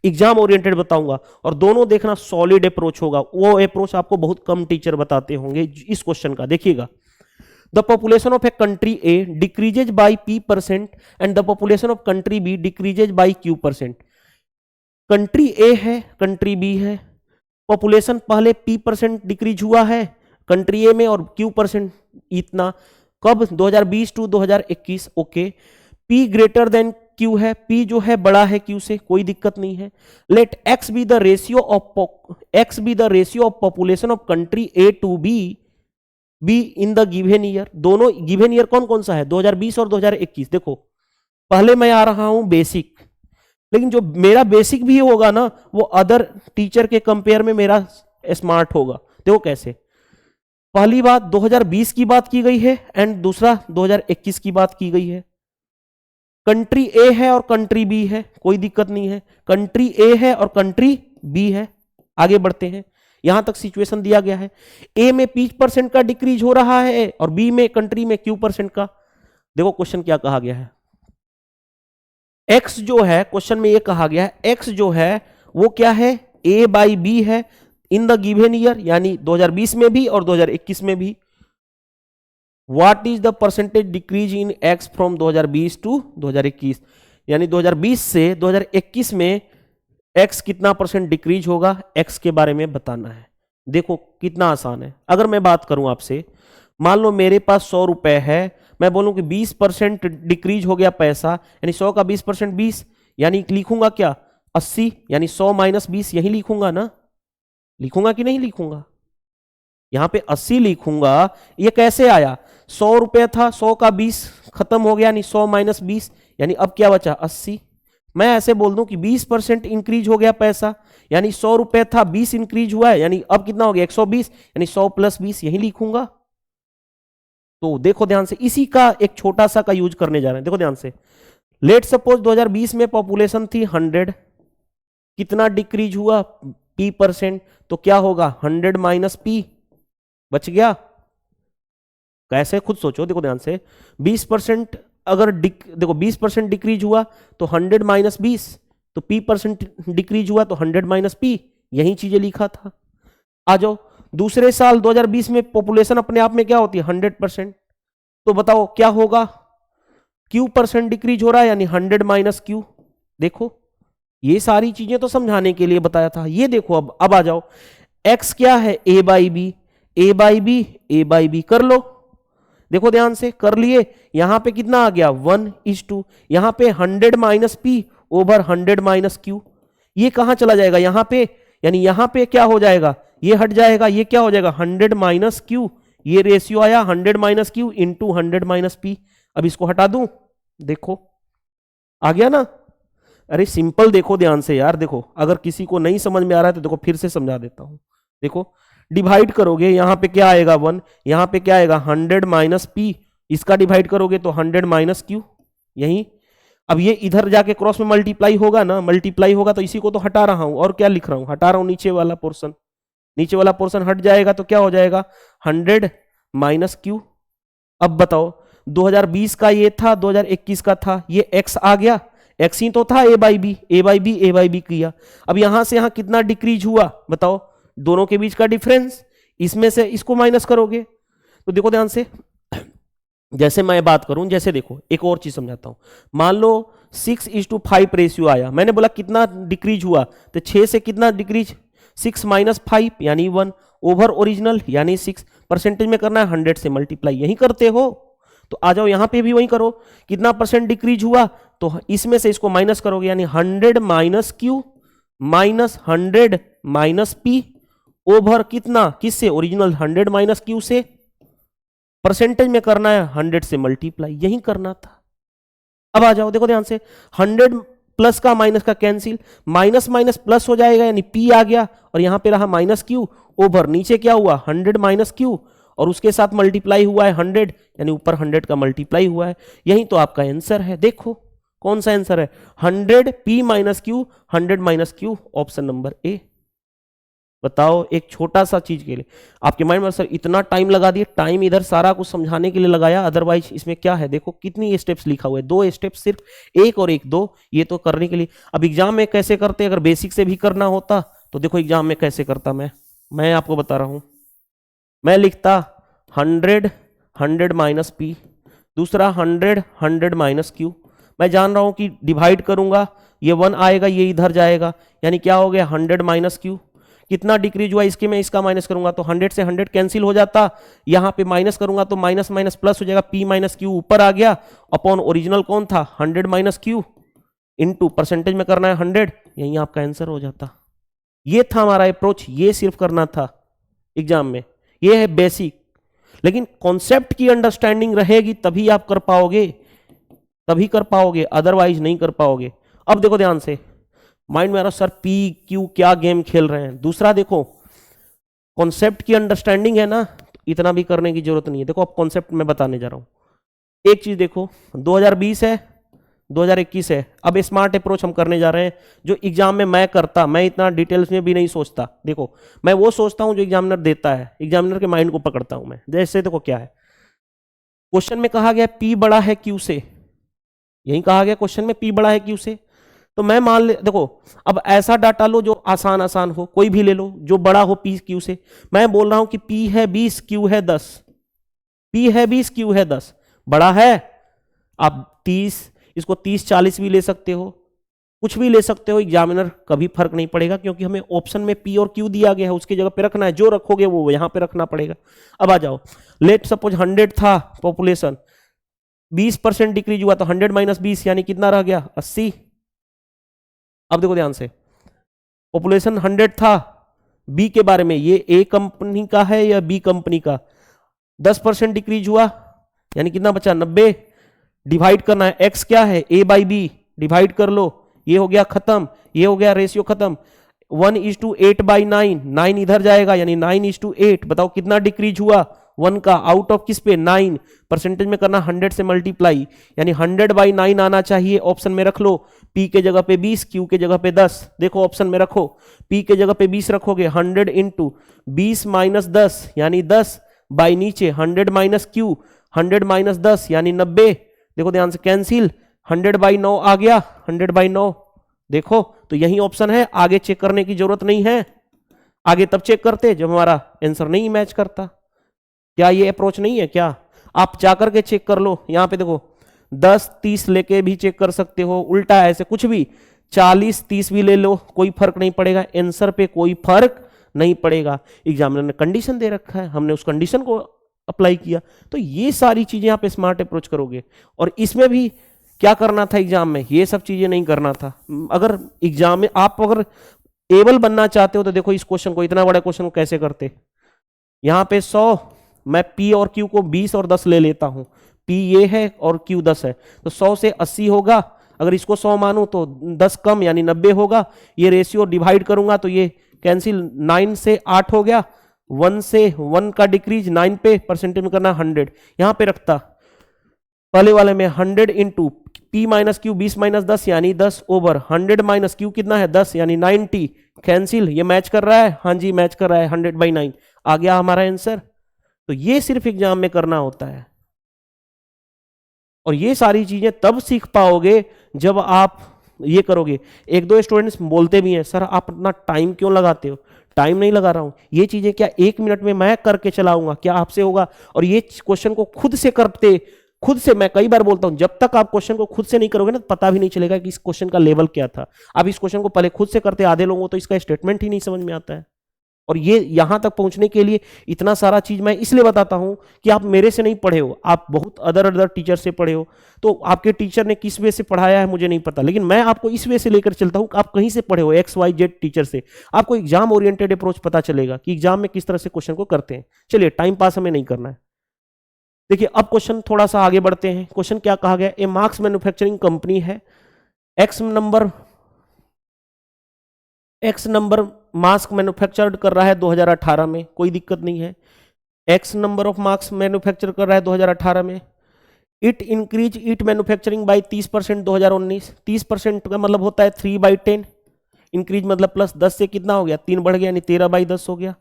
एग्जाम ओरिएंटेड बताऊंगा, और दोनों देखना सॉलिड अप्रोच होगा, वो अप्रोच आपको बहुत कम टीचर बताते होंगे। इस क्वेश्चन का देखिएगा, the population of a country A decreases by P% and the population of country B decreases by Q%। Country A है, कंट्री बी है, पॉपुलेशन पहले P% डिक्रीज हुआ है कंट्री ए में और Q% इतना, कब? 2020 to 2021। Okay, P greater than Q है, P जो है बड़ा है Q से, कोई दिक्कत नहीं है। Let X be the ratio of population of country A to B in the given year. दोनों गिवन ईयर कौन कौन सा है? 2020 और 2021। देखो पहले मैं आ रहा हूं बेसिक, लेकिन जो मेरा बेसिक भी होगा ना वो अदर टीचर के कंपेयर में मेरा स्मार्ट होगा। देखो कैसे, पहली बात 2020 की बात की गई है एंड दूसरा 2021 की बात की गई है। कंट्री ए है और कंट्री बी है, कोई दिक्कत नहीं है। कंट्री ए है और कंट्री बी है। आगे बढ़ते हैं, यहां तक सिचुएशन दिया गया है। ए में 20% का डिक्रीज हो रहा है और बी में कंट्री में Q% का। देखो क्वेश्चन क्या कहा गया है, एक्स जो है, क्वेश्चन में ये कहा गया है एक्स जो है वो क्या है? A बाई बी है इन द गिवन ईयर, यानी 2020 में भी और 2021 में भी। What is the percentage decrease in X from 2020 to 2021, यानी 2020 से 2021 में एक्स कितना परसेंट डिक्रीज होगा, एक्स के बारे में बताना है। देखो कितना आसान है। अगर मैं बात करूं आपसे, मान लो मेरे पास 100 रुपए है, मैं बोलूं कि 20% डिक्रीज हो गया पैसा, यानी 100 का 20% 20, यानी लिखूंगा क्या? 80, यानी 100 माइनस 20 यही लिखूंगा ना? लिखूंगा कि नहीं लिखूंगा? यहां पे 80 लिखूंगा। ये कैसे आया? 100 रुपए था, 100 का 20 खत्म हो गया, यानी 100 माइनस 20, यानी अब क्या बचा? 80। मैं ऐसे बोल दूं कि 20% इंक्रीज हो गया पैसा, यानी 100 रुपए था, 20 इंक्रीज हुआ है, यानी अब कितना हो गया? 120, यानी 100 प्लस 20 यही लिखूंगा। तो देखो ध्यान से, इसी का एक छोटा सा का यूज करने जा रहे हैं। देखो ध्यान से, लेट सपोज 2020 में पॉपुलेशन थी 100, कितना डिक्रीज हुआ? P%, तो क्या होगा? 100 माइनस P, बच गया। कैसे? खुद सोचो, देखो ध्यान से, 20% अगर देखो 20% डिक्रीज हुआ तो 100 माइनस 20, तो P% डिक्रीज हुआ तो 100 माइनस P, यही चीजें लिखा था। आ जाओ, दूसरे साल 2020 में पॉपुलेशन अपने आप में क्या होती है? 100%, तो बताओ क्या होगा? Q% डिक्रीज हो रहा है, यानी 100 माइनस Q। देखो ये सारी चीजें तो समझाने के लिए बताया था। ये देखो अब आ जाओ, X क्या है? A by B, A by B, A by B कर लो। देखो ध्यान से, कर लिए। यहां पे कितना आ गया? 1:2। यहां पे 100 minus P over 100 minus Q, ये कहां चला जाएगा? यहां पे, यानी यहां पे क्या हो जाएगा? ये हट जाएगा, ये क्या हो जाएगा? 100 माइनस Q, ये रेशियो आया 100 minus Q into 100 minus P। अब इसको हटा दूं, देखो आ गया ना? अरे सिंपल, देखो ध्यान से यार। देखो अगर किसी को नहीं समझ में आ रहा है तो देखो फिर से समझा देता हूं। देखो डिवाइड करोगे, यहां पे क्या आएगा? 1, यहां पे क्या आएगा? 100 माइनस P, इसका डिवाइड करोगे तो 100 माइनस Q, यही। अब ये इधर जाके क्रॉस में मल्टीप्लाई होगा ना, मल्टीप्लाई होगा तो इसी को तो हटा रहा हूं। और क्या लिख रहा हूं? हटा रहा हूं नीचे वाला पोर्शन। नीचे वाला पोर्शन हट जाएगा तो क्या हो जाएगा? 100 माइनस Q। अब बताओ 2020 का ये था, 2021 का था, ये X आ गया, X ही तो था। A by B, A by B, A by B किया। अब यहां से यहां कितना डिक्रीज हुआ बताओ? दोनों के बीच का डिफरेंस, इसमें से इसको माइनस करोगे। तो देखो ध्यान से, जैसे मैं बात करूं, जैसे देखो एक और चीज समझाता हूं। मान लो 6:5 रेशियो आया, मैंने बोला कितना डिक्रीज हुआ? तो 6 से कितना डिक्रीज? 6 माइनस 5 यानी 1 ओवर ओरिजिनल यानी 6। परसेंटेज में करना है 100 से मल्टीप्लाई, यही करते हो। तो आ जाओ यहां पे भी वही करो, कितना परसेंट डिक्रीज हुआ? तो इसमें से इसको माइनस करोगे, यानी 100 minus Q minus 100 minus P over कितना? किससे? ओरिजिनल 100 माइनस Q से। परसेंटेज में करना है 100 से मल्टीप्लाई, यही करना था। अब आ जाओ, देखो ध्यान से, 100 प्लस का माइनस का कैंसिल, माइनस माइनस प्लस हो जाएगा, यानी P आ गया, और यहां पे रहा माइनस Q ओवर नीचे क्या हुआ? 100 माइनस Q, और उसके साथ मल्टीप्लाई हुआ है 100, यानी ऊपर 100 का मल्टीप्लाई हुआ है। यही तो आपका आंसर है। देखो कौन सा आंसर है? 100 P minus Q, 100 minus Q, option number A. बताओ, एक छोटा सा चीज के लिए आपके माइंड में सर इतना टाइम लगा दिए। टाइम इधर सारा कुछ समझाने के लिए लगाया, अदरवाइज इसमें क्या है? देखो कितनी स्टेप्स लिखा हुआ है, 2 स्टेप्स, सिर्फ 1 और 1, 2, ये तो करने के लिए। अब एग्जाम में कैसे करते? अगर बेसिक से भी करना होता तो देखो एग्जाम में कैसे करता मैं आपको बता रहा हूं। मैं लिखता 100 100 माइनस P, दूसरा 100 100 माइनस Q। मैं जान रहा हूं कि डिवाइड करूंगा, ये 1 आएगा, ये इधर जाएगा, यानी क्या हो गया? 100 माइनस Q। कितना डिक्रीज हुआ इसके, मैं इसका माइनस करूंगा तो 100 से 100 कैंसिल हो जाता, यहां पे माइनस करूंगा तो माइनस माइनस प्लस हो जाएगा, पी माइनस क्यू ऊपर आ गया अपॉन ओरिजिनल कौन था 100 माइनस क्यू इनटू परसेंटेज में करना है 100, यही आपका आंसर हो जाता। ये था हमारा अप्रोच, ये सिर्फ करना था एग्जाम में, ये है बेसिक। लेकिन कॉन्सेप्ट की अंडरस्टैंडिंग रहेगी तभी आप कर पाओगे, तभी कर पाओगे, अदरवाइज नहीं कर पाओगे। अब देखो ध्यान से, माइंड में आ रहा सर पी क्यू क्या गेम खेल रहे हैं। दूसरा देखो, कॉन्सेप्ट की अंडरस्टैंडिंग है ना, इतना भी करने की जरूरत नहीं है। देखो अब कॉन्सेप्ट में बताने जा रहा हूं। एक चीज देखो, 2020 है 2021 है, अब स्मार्ट अप्रोच हम करने जा रहे हैं जो एग्जाम में मैं करता, मैं इतना डिटेल्स में भी नहीं सोचता। देखो मैं वो सोचता हूं जो एग्जामिनर देता है, एग्जामिनर के माइंड को पकड़ता हूं मैं। जैसे देखो क्या है, क्वेश्चन में कहा गया पी बड़ा है क्यू से, यही कहा गया क्वेश्चन में पी बड़ा है क्यू से, तो मैं मान ले, देखो अब ऐसा डाटा लो जो आसान आसान हो, कोई भी ले लो जो बड़ा हो पी क्यू से। मैं बोल रहा हूं कि पी है 20 क्यू है 10, पी है 20 क्यू है 10, बड़ा है। आप 30, इसको 30 40 भी ले सकते हो, कुछ भी ले सकते हो, एग्जामिनर कभी फर्क नहीं पड़ेगा, क्योंकि हमें ऑप्शन में पी और क्यू दिया गया है, उसकी जगह पे रखना है, जो रखोगे वो यहां पे रखना पड़ेगा। अब आ जाओ, लेट सपोज 100 था पॉपुलेशन, 20% डिक्रीज हुआ तो 100 माइनस 20 यानी कितना रह गया 80। अब देखो ध्यान से, पॉपुलेशन 100 था, बी के बारे में, ये ए कंपनी का है या बी कंपनी का, 10% डिक्रीज हुआ यानी कितना बचा 90, डिवाइड करना है, एक्स क्या है ए बाई बी, डिवाइड कर लो, ये हो गया खत्म, ये हो गया रेशियो खत्म। 1:8/9, 9 इधर जाएगा यानी 9:8। बताओ कितना डिक्रीज हुआ 1 का, आउट ऑफ किस पे 9, परसेंटेज में करना 100 से मल्टीप्लाई, यानी 100/9 आना चाहिए। ऑप्शन में रख लो, पी के जगह पे 20, क्यू के जगह पे 10। देखो ऑप्शन में रखो, पी के जगह पे 20 रखोगे, 100 इंटू 20 माइनस 10 यानी 10 बाई नीचे 100 माइनस क्यू, 100 माइनस 10 यानी 90। देखो ध्यान से कैंसिल, 100/9 आ गया, 100/9। देखो तो यही ऑप्शन है, आगे चेक करने की जरूरत नहीं है। आगे तब चेक करते जब हमारा आंसर नहीं मैच करता। क्या ये अप्रोच नहीं है क्या? आप जाकर के चेक कर लो, यहां पे देखो 10 30 लेके भी चेक कर सकते हो, उल्टा ऐसे कुछ भी 40 30 भी ले लो, कोई फर्क नहीं पड़ेगा, आंसर पे कोई फर्क नहीं पड़ेगा। एग्जामिनर ने कंडीशन दे रखा है, हमने उस कंडीशन को अप्लाई किया। तो ये सारी चीजें आप स्मार्ट अप्रोच करोगे। और इसमें भी क्या करना था एग्जाम में, ये सब चीजें नहीं करना था। अगर एग्जाम में आप अगर एबल बनना चाहते हो तो देखो इस क्वेश्चन को, इतना बड़ा क्वेश्चन को कैसे करते। यहां पे 100, मैं पी और क्यू को 20 और 10 ले लेता हूं, पी ये है और क्यू 10 है, तो 100 से 80 होगा। अगर इसको 100 मानूं तो 10 कम यानी 90 होगा। ये रेशियो डिवाइड करूंगा तो ये कैंसिल, 9 से 8 हो गया, 1 से 1 का डिक्रीज 9 पे, परसेंटेज में करना 100, यहां पे रखता पहले वाले में 100 into P minus Q 20 minus 10 यानी 10 ओवर 100 माइनस क्यू कितना है 10 यानी 90, कैंसिल। ये मैच कर रहा है, हाँ जी मैच कर रहा है, 100/9 आ गया हमारा आंसर। तो ये सिर्फ एग्जाम में करना होता है, और ये सारी चीजें तब सीख पाओगे जब आप ये करोगे। एक दो स्टूडेंट्स बोलते भी हैं सर आप अपना टाइम क्यों लगाते हो, टाइम नहीं लगा रहा हूं, ये चीजें क्या 1 मिनट में मैं करके चलाऊंगा, क्या आपसे होगा? और ये क्वेश्चन को खुद से करते, खुद से, मैं कई बार बोलता हूं जब तक आप क्वेश्चन को खुद से नहीं करोगे ना पता भी नहीं चलेगा कि इस क्वेश्चन का लेवल क्या था। आप इस क्वेश्चन को पहले खुद से करते, आधे लोगों को तो इसका स्टेटमेंट ही नहीं समझ में आता है। और ये यहां तक पहुंचने के लिए इतना सारा चीज मैं इसलिए बताता हूं कि आप मेरे से नहीं पढ़े हो, आप बहुत अदर टीचर से पढ़े हो। तो आपके टीचर ने किस वे से पढ़ाया है मुझे नहीं पता, लेकिन मैं आपको इस वे से लेकर चलता हूं कि आप कहीं से पढ़े हो, XYZ टीचर से। आपको एग्जाम ओरिएंटेड अप्रोच पता चलेगा कि एग्जाम में किस तरह से क्वेश्चन को करते हैं। चलिए टाइम पास हमें नहीं करना है। देखिए अब क्वेश्चन थोड़ा सा आगे बढ़ते हैं। क्वेश्चन क्या कहा गया, ए मार्क्स मैन्युफैक्चरिंग कंपनी है, एक्स नंबर मास्क मैन्युफैक्चर्ड कर रहा है 2018 में, कोई दिक्कत नहीं है। X number of mask manufacture कर रहा है 2018 में। It increase it manufacturing by 30% 2019। 30% का मतलब होता है 3/10, इंक्रीज मतलब प्लस, 10 से कितना हो गया 3 बढ़ गया यानी 13/10 हो गया।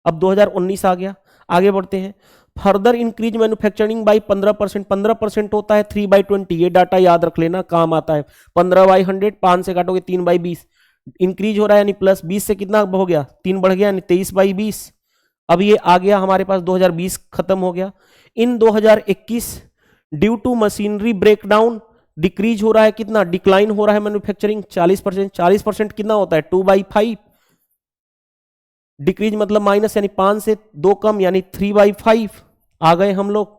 अब 2019 आ गया, आगे बढ़ते हैं। फर्दर इंक्रीज मैन्युफैक्चरिंग बाई 15%, 15% होता है 3/20, ये डाटा याद रख लेना काम आता है। 15/100, 5 से काटोगे 3/20, इंक्रीज हो रहा है यानी प्लस, 20 से कितना हो गया 3 बढ़ गया यानी 23/20। अब ये आ गया हमारे पास 2020 खत्म हो गया। In 2021 due to machinery breakdown decrease हो रहा है, कितना डिक्लाइन हो रहा है मैन्युफैक्चरिंग 40%। 40% कितना होता है 2/5, डिक्रीज मतलब माइनस, यानी 5 से 2 कम, यानी 3/5 आ गए हम लोग।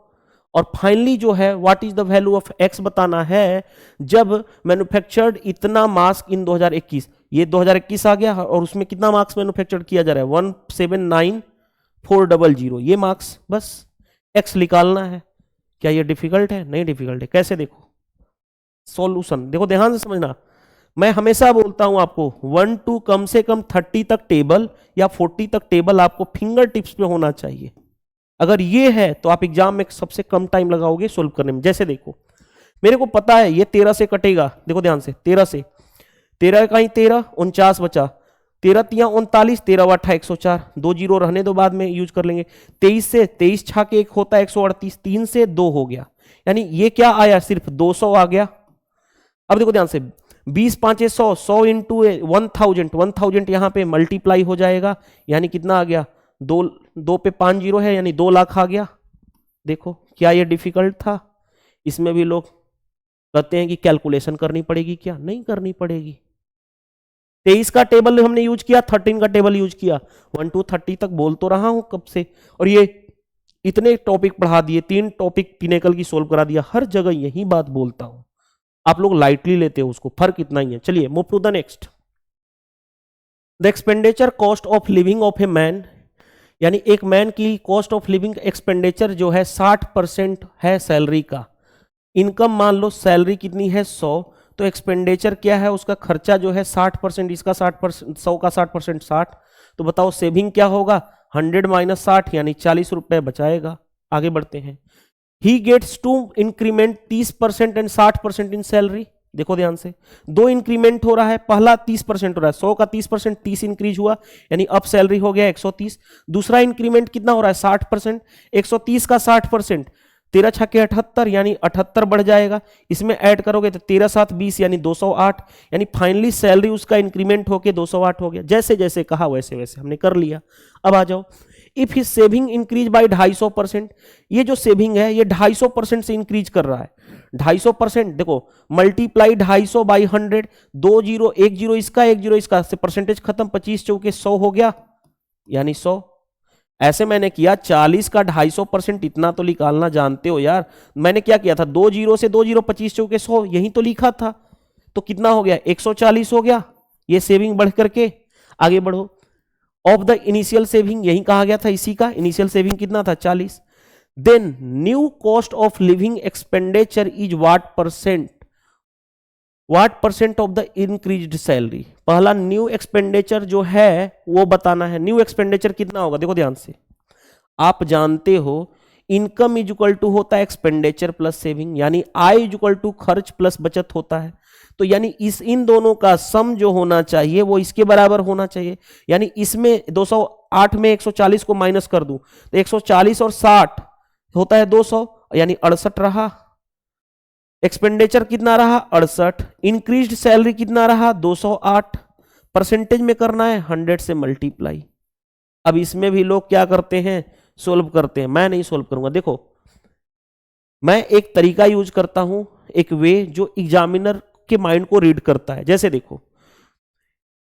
और फाइनली जो है what is the value of x बताना है जब मैन्युफैक्चर्ड इतना मास्क इन 2021, ये 2021 आ गया और उसमें कितना मार्क्स मैन्युफैक्चर्ड किया जा रहा है 179,400, ये मार्क्स, बस एक्स निकालना है। क्या ये डिफिकल्ट है? नहीं डिफिकल्ट है। कैसे? देखो सॉल्यूशन, देखो ध्यान से समझना। मैं हमेशा बोलता हूं आपको 1 to कम से कम 30 तक टेबल या 40 तक टेबल आपको फिंगर टिप्स पे होना चाहिए। अगर ये है तो आप एग्जाम में सबसे कम टाइम लगाओगे सोल्व करने में। जैसे देखो मेरे को पता है ये 13 से कटेगा, देखो ध्यान से, 13 से, 13 का ही 13, 49 बचा, 13 तिया 39, 13 वाठा 104, 2 जीरो रहने दो, बाद में यूज कर लेंगे। 23 से 23 छा के 1 होता है 138, 3 से 2 हो गया, यानी ये क्या आया, सिर्फ 200 आ गया। अब देखो ध्यान से, 20 5 100, 100 इंटू 1000 यहां पे मल्टीप्लाई हो जाएगा, यानी कितना आ गया, 2 पे 5 जीरो है, यानी 2 लाख आ गया। देखो क्या ये डिफिकल्ट था? इसमें भी लोग कहते हैं कि कैलकुलेशन करनी पड़ेगी, क्या नहीं करनी पड़ेगी। 23 का टेबल हमने यूज किया, 13 का टेबल यूज किया, 1 to 30 तक बोल तो रहा हूं कब से, और ये इतने टॉपिक पढ़ा दिए, 3 टॉपिक पिनेकल की सोल्व करा दिया, हर जगह यही बात बोलता हूं, आप लोग लाइटली लेते हो उसको, फर्क इतना ही है। चलिए move to the next. The expenditure cost of living of a man, यानी एक मैन की कॉस्ट ऑफ लिविंग एक्सपेंडिचर जो है 60% है सैलरी का। इनकम मान लो सैलरी कितनी है 100, तो एक्सपेंडिचर क्या है उसका, खर्चा जो है 60%, इसका 60%, 100 का 60% 60, तो बताओ सेविंग क्या होगा, 100 माइनस 60, यानी 40 रुपए बचाएगा। आगे बढ़ते हैं। He gets to increment 30% and 60% in salary. देखो ध्यान से, 2 इंक्रीमेंट हो रहा है, पहला 30% हो रहा है, 100 का 30%, 30 इंक्रीज हुआ, यानी अब सैलरी हो गया 130। दूसरा इंक्रीमेंट कितना हो रहा है 60%, 130 का 60%, 13 छक्के 78, यानी 78 बढ़ जाएगा, इसमें ऐड करोगे तो 13 7 20, यानी 208, यानी फाइनली सैलरी उसका इंक्रीमेंट होके 208 हो गया। जैसे जैसे कहा वैसे वैसे हमने कर लिया। अब आ जाओ, if his saving increase by 250%, ये जो सेविंग है ये 250% से इंक्रीज कर रहा है। 250%, देखो मल्टीप्लाई 250 बाई 100, 2 जीरो 1 जीरो इसका 1 जीरो इसका, से परसेंटेज खत्म, 25 चौके 100 हो गया, यानी 100। ऐसे मैंने किया 40 का 250%, इतना तो निकालना जानते हो यार। मैंने क्या किया था, 2 जीरो से 2 जीरो 25 चौके 100, यही तो लिखा था, तो कितना हो गया 140 हो गया, ये सेविंग बढ़ करके। आगे बढ़ो, ऑफ द इनिशियल सेविंग, यही कहा गया था, इसी का इनिशियल सेविंग कितना था 40। Then new cost of living expenditure is what percent of the increased salary. पहला न्यू एक्सपेंडिचर जो है वो बताना है। न्यू एक्सपेंडिचर कितना होगा, देखो ध्यान से, आप जानते हो इनकम इज इक्वल टू होता है एक्सपेंडिचर प्लस सेविंग, यानी आय इज इक्वल टू खर्च प्लस बचत होता है। तो यानी इन दोनों का सम जो होना चाहिए वो इसके बराबर होना चाहिए। यानी इसमें 208 में 140 को माइनस कर दूं तो 140 और 60 होता है 200, यानी 68 रहा। एक्सपेंडिचर कितना रहा 68, इंक्रीज्ड सैलरी कितना रहा 208, परसेंटेज में करना है 100 से मल्टीप्लाई। अब इसमें भी लोग क्या करते हैं, सोल्व करते हैं, मैं नहीं सोल्व करूंगा। देखो मैं एक तरीका यूज करता हूं, एक वे जो एग्जामिनर के माइंड को रीड करता है। जैसे देखो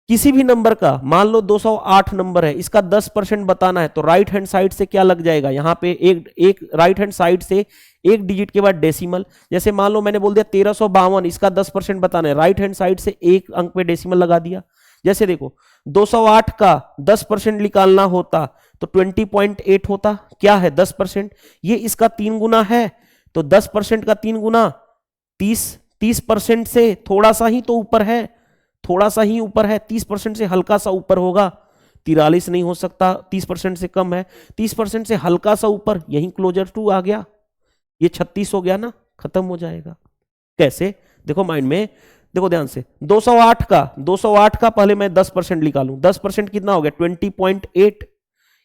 किसी भी नंबर का, मान लो 208 नंबर है, इसका 10% बताना है, तो राइट हैंड साइड से क्या लग जाएगा, यहां पे एक राइट हैंड साइड से एक डिजिट के बाद डेसिमल। जैसे मान लो मैंने बोल दिया 1352, इसका 10% बताना है, राइट हैंड साइड से एक अंक पे डेसिमल लगा दिया। जैसे देखो 208 का 10% निकालना होता तो 20.8 होता, क्या है 10%, ये इसका 3 गुना है, तो 10% का 3 गुना 30% से थोड़ा सा ही तो ऊपर है, थोड़ा सा ही ऊपर है, 30% से हल्का सा ऊपर होगा, 43 नहीं हो सकता, 30% से कम है, 30% से हल्का सा ऊपर, यही क्लोजर टू आ गया, ये 36 हो गया ना, खत्म हो जाएगा। कैसे, देखो माइंड में, देखो ध्यान से, 208 का पहले मैं 10% निकालूं, 10% कितना हो गया 20.8,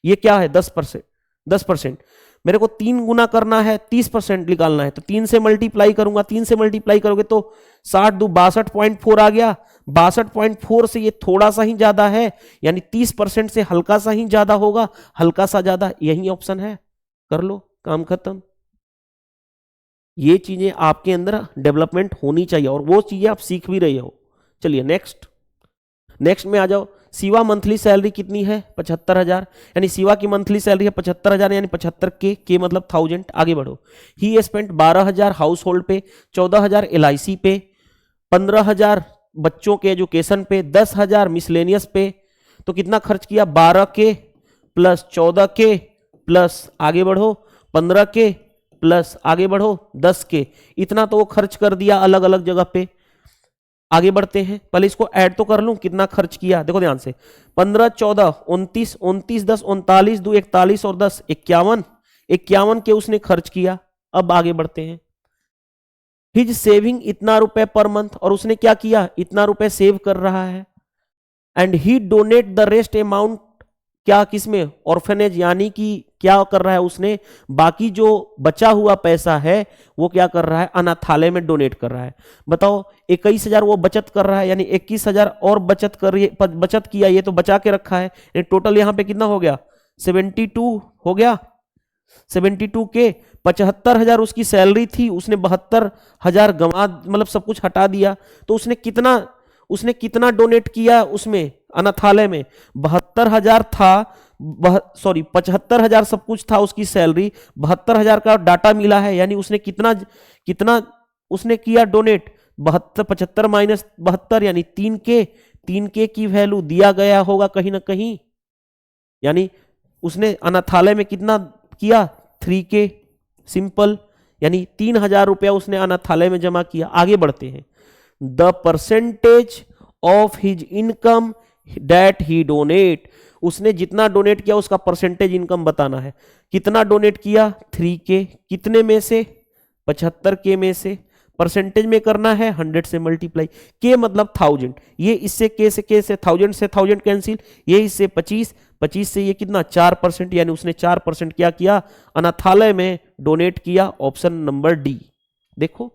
ये क्या है 10%, मेरे को 3 गुना करना है, 30% निकालना है, तो 3 से मल्टीप्लाई करूंगा, 3 से मल्टीप्लाई करोगे तो 60 दो 62.4 आ गया, 62.4 से ये थोड़ा सा ही ज्यादा है, यानी 30% से हल्का सा ही ज्यादा होगा, हल्का सा ज्यादा, यही ऑप्शन है, कर लो काम खत्म। ये चीजें आपके अंदर डेवलपमेंट होनी चाहिए और वो चीजें आप सीख भी रहे हो। चलिए नेक्स्ट, नेक्स्ट में आ जाओ, शिवा मंथली सैलरी कितनी है 75,000, यानी शिवा की मंथली सैलरी है 75,000 यानी 75 के मतलब 1000। आगे बढ़ो, ही स्पेंट 12,000 हाउस होल्ड पे, 14,000 LIC पे, 15,000 बच्चों के एजुकेशन पे, 10,000 मिसलेनियस पे, तो कितना खर्च किया 12 के प्लस 14 के प्लस आगे बढ़ो 15 के प्लस आगे बढ़ो 10 के, इतना तो वो खर्च कर दिया अलग अलग जगह पे। आगे बढ़ते हैं, पहले इसको ऐड तो कर लूं कितना खर्च किया, देखो ध्यान से 15 14 29 29 10 39 2 41 और 10 51, 51 के उसने खर्च किया। अब आगे बढ़ते हैं, हिज सेविंग इतना रुपए पर मंथ, और उसने क्या किया इतना रुपए सेव कर रहा है। And he donate the rest amount, क्या किसमें ऑर्फेनेज, यानी कि क्या कर रहा है उसने बाकी जो बचा हुआ पैसा है वो क्या कर रहा है अनाथालय में डोनेट कर रहा है। बताओ 21,000 वो बचत कर रहा है, यानी 21,000 और बचत किया, ये तो बचा के रखा है। टोटल यहां पे कितना हो गया 72 हो गया, 72 के 75,000 उसकी सैलरी थी, उसने 72,000 गंवा मतलब सब कुछ हटा दिया, तो उसने कितना डोनेट किया उसमें अनाथालय में 72,000 था, सॉरी 75,000 सब कुछ था उसकी सैलरी, 72,000 का डाटा मिला है, यानी उसने कितना उसने किया डोनेट 75 माइनस 72 यानी 3K की वैल्यू दिया गया होगा कहीं ना कहीं, यानी उसने अनाथालय में कितना किया 3K सिंपल, यानी 3,000 रुपया उसने अनाथालय में जमा किया। आगे बढ़ते हैं, the percentage of his income that he donate, उसने जितना डोनेट किया उसका परसेंटेज इनकम बताना है। कितना डोनेट किया 3K, कितने में से 75K में से, परसेंटेज में करना है 100 से मल्टीप्लाई, के मतलब 1000, ये इससे के से 1000 से 1000 कैंसिल, ये इससे 25 से ये कितना 4%, यानी उसने 4% क्या किया अनाथालय में डोनेट किया। Option number D. देखो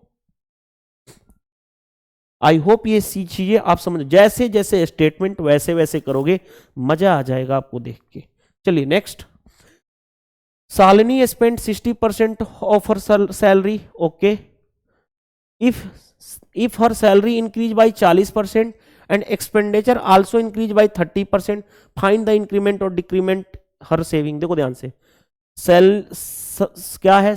आई होप ये चीजें आप समझ, जैसे जैसे स्टेटमेंट वैसे वैसे करोगे मजा आ जाएगा आपको देख के। चलिए next, Shalini spend 60% of her salary, okay, if her salary increase by 40% and expenditure also increase by 30%, find the increment और डिक्रीमेंट हर सेविंग। देखो ध्यान से, क्या है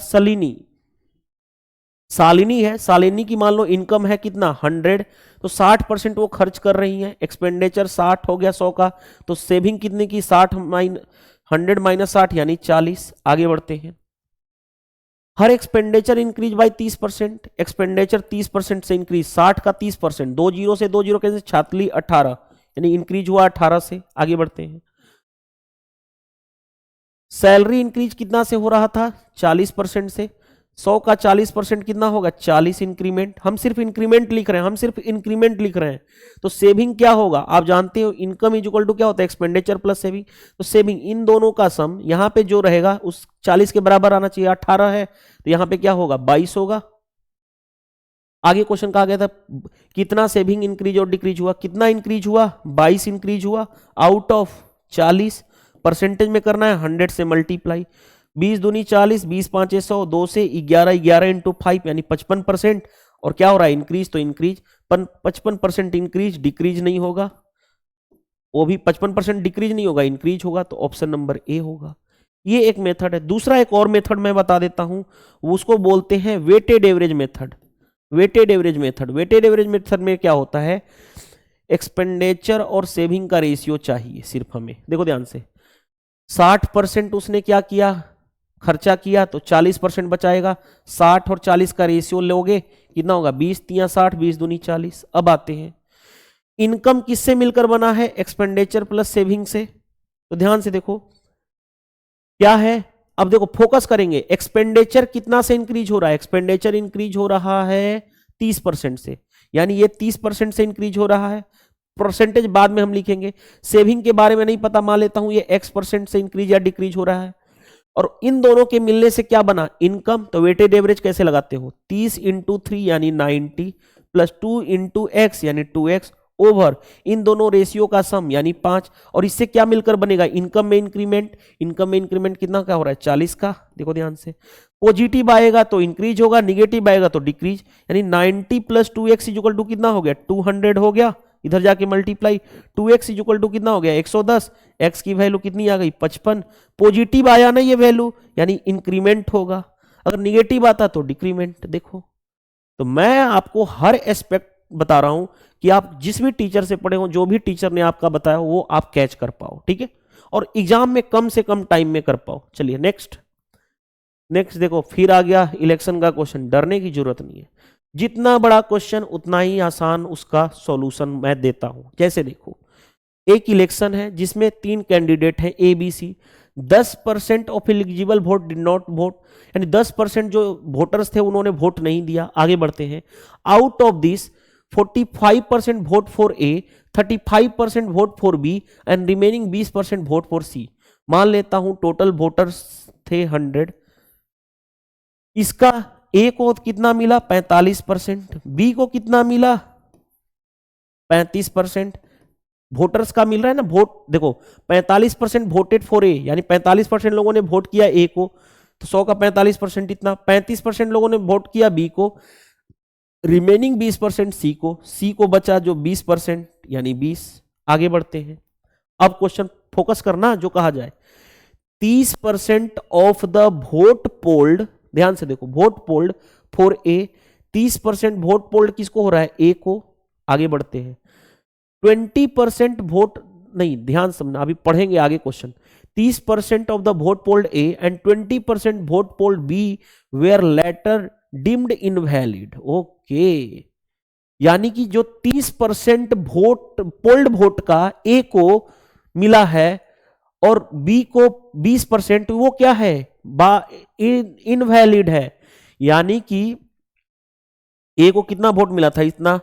शालिनी है, शालिनी की मान लो इनकम है कितना 100, तो 60% वो खर्च कर रही है, एक्सपेंडिचर 60 हो गया 100 का, तो सेविंग कितने की 100 माइनस 60 यानी 40। आगे बढ़ते हैं, हर एक्सपेंडिचर इंक्रीज बाय 30%, एक्सपेंडिचर 30% से इंक्रीज, 60 का 30%, 2 जीरो से 2 जीरो कैसे छातली 18, यानी इंक्रीज हुआ 18 से। आगे बढ़ते हैं, सैलरी इंक्रीज कितना से हो रहा था 40% से, 100 का 40% कितना होगा 40 इंक्रीमेंट, हम सिर्फ इंक्रीमेंट लिख रहे हैं, तो सेविंग क्या होगा आप जानते हो, इनकम इज इक्वल टू क्या होता है एक्सपेंडिचर प्लस सेविंग, तो सेविंग इन दोनों का सम यहां पे जो रहेगा उस 40 के बराबर आना चाहिए, 18 है तो यहां पे क्या होगा 22 होगा। आगे क्वेश्चन कहा गया था कितना सेविंग इंक्रीज और डिक्रीज हुआ, कितना इंक्रीज हुआ 22 इंक्रीज हुआ आउट ऑफ 40, परसेंटेज में करना है 100 से मल्टीप्लाई, 20 दूनी 40, 20 5 100, 2 से 11 11 इंटू 5 यानी 55%, और क्या हो रहा है इंक्रीज, तो इंक्रीज 55% इंक्रीज, डिक्रीज नहीं होगा, वो भी 55% डिक्रीज नहीं होगा इंक्रीज होगा, तो ऑप्शन नंबर ए होगा। ये एक मेथड है। दूसरा एक और मेथड मैं बता देता हूं, उसको बोलते हैं weighted average method. Weighted average method में क्या होता है, एक्सपेंडिचर और सेविंग का रेशियो चाहिए सिर्फ हमें। देखो ध्यान से, 60% उसने क्या किया खर्चा किया तो 40% बचाएगा, 60 और 40 का रेशियो लोगे कितना होगा 20 3 60, 20 दूनी 40। अब आते हैं, इनकम किससे मिलकर बना है एक्सपेंडिचर प्लस सेविंग से, तो ध्यान से देखो क्या है, अब देखो फोकस करेंगे, एक्सपेंडिचर कितना से इंक्रीज हो रहा है, एक्सपेंडिचर इंक्रीज हो रहा है 30% से, यानी ये 30% से इंक्रीज हो रहा है, परसेंटेज बाद में हम लिखेंगे। सेविंग के बारे में नहीं पता, मान लेता हूं ये x% से इंक्रीज या डिक्रीज हो रहा है, और इन दोनों के मिलने से क्या बना इनकम, तो वेटेड एवरेज कैसे लगाते हो 30 इंटू 3 यानी 90 प्लस 2 इंटू एक्स यानी 2x ओवर इन दोनों रेशियो का सम यानी 5, और इससे क्या मिलकर बनेगा इनकम में इंक्रीमेंट, कितना क्या हो रहा है 40 का। देखो ध्यान से, पॉजिटिव आएगा तो इंक्रीज होगा, निगेटिव आएगा तो डिक्रीज, यानी 90 प्लस 2x इक्वल टू कितना हो गया 200 हो गया, इधर जाके multiply, 2x is equal to कितना हो गया 110, x की वैल्यू कितनी आ गई 55। पॉजिटिव आया ना ये वैल्यू यानी इंक्रीमेंट होगा, अगर निगेटिव आता तो डिक्रीमेंट। देखो तो मैं आपको हर एस्पेक्ट बता रहा हूं कि आप जिस भी टीचर से पढ़े हो, जो भी टीचर ने आपका बताया हो वो आप कैच कर पाओ, ठीक है, और एग्जाम में कम से कम टाइम में कर पाओ। चलिए नेक्स्ट देखो, फिर आ गया इलेक्शन का क्वेश्चन। डरने की जरूरत नहीं है, जितना बड़ा क्वेश्चन उतना ही आसान उसका सॉल्यूशन मैं देता हूं। जैसे देखो एक इलेक्शन है जिसमें 3 कैंडिडेट हैं A B C, 10% of eligible vote did not vote, यानी 10% जो वोटर्स थे उन्होंने वोट नहीं दिया। आगे बढ़ते हैं, out of this 45% vote for A, 35% vote for B and remaining 20% vote for C. मान लेता हूं टोटल वोटर्स थे 100, इसका ए को कितना मिला 45%, बी को कितना मिला 35%, वोटर्स का मिल रहा है ना वोट। देखो 45% वोटेड फॉर ए, यानी 45% लोगों ने वोट किया ए को, तो 100 का 45% इतना, 35% लोगों ने वोट किया बी को, रिमेनिंग 20% सी को बचा जो 20% यानी 20। आगे बढ़ते हैं, अब क्वेश्चन फोकस करना जो कहा जाए, 30% ऑफ द वोट पोल्ड, ध्यान से देखो vote polled for a, 30% vote polled किसको हो रहा है ए को। आगे बढ़ते हैं, 20% वोट नहीं, ध्यान समझना अभी पढ़ेंगे आगे question. 30% of the vote polled A and 20% vote polled B were later deemed invalid. Okay, यानी कि जो 30% वोट पोल्ड वोट का ए को मिला है और बी को 20%, वो क्या है इनवैलिड है, यानी कि ए को कितना वोट मिला था इतना,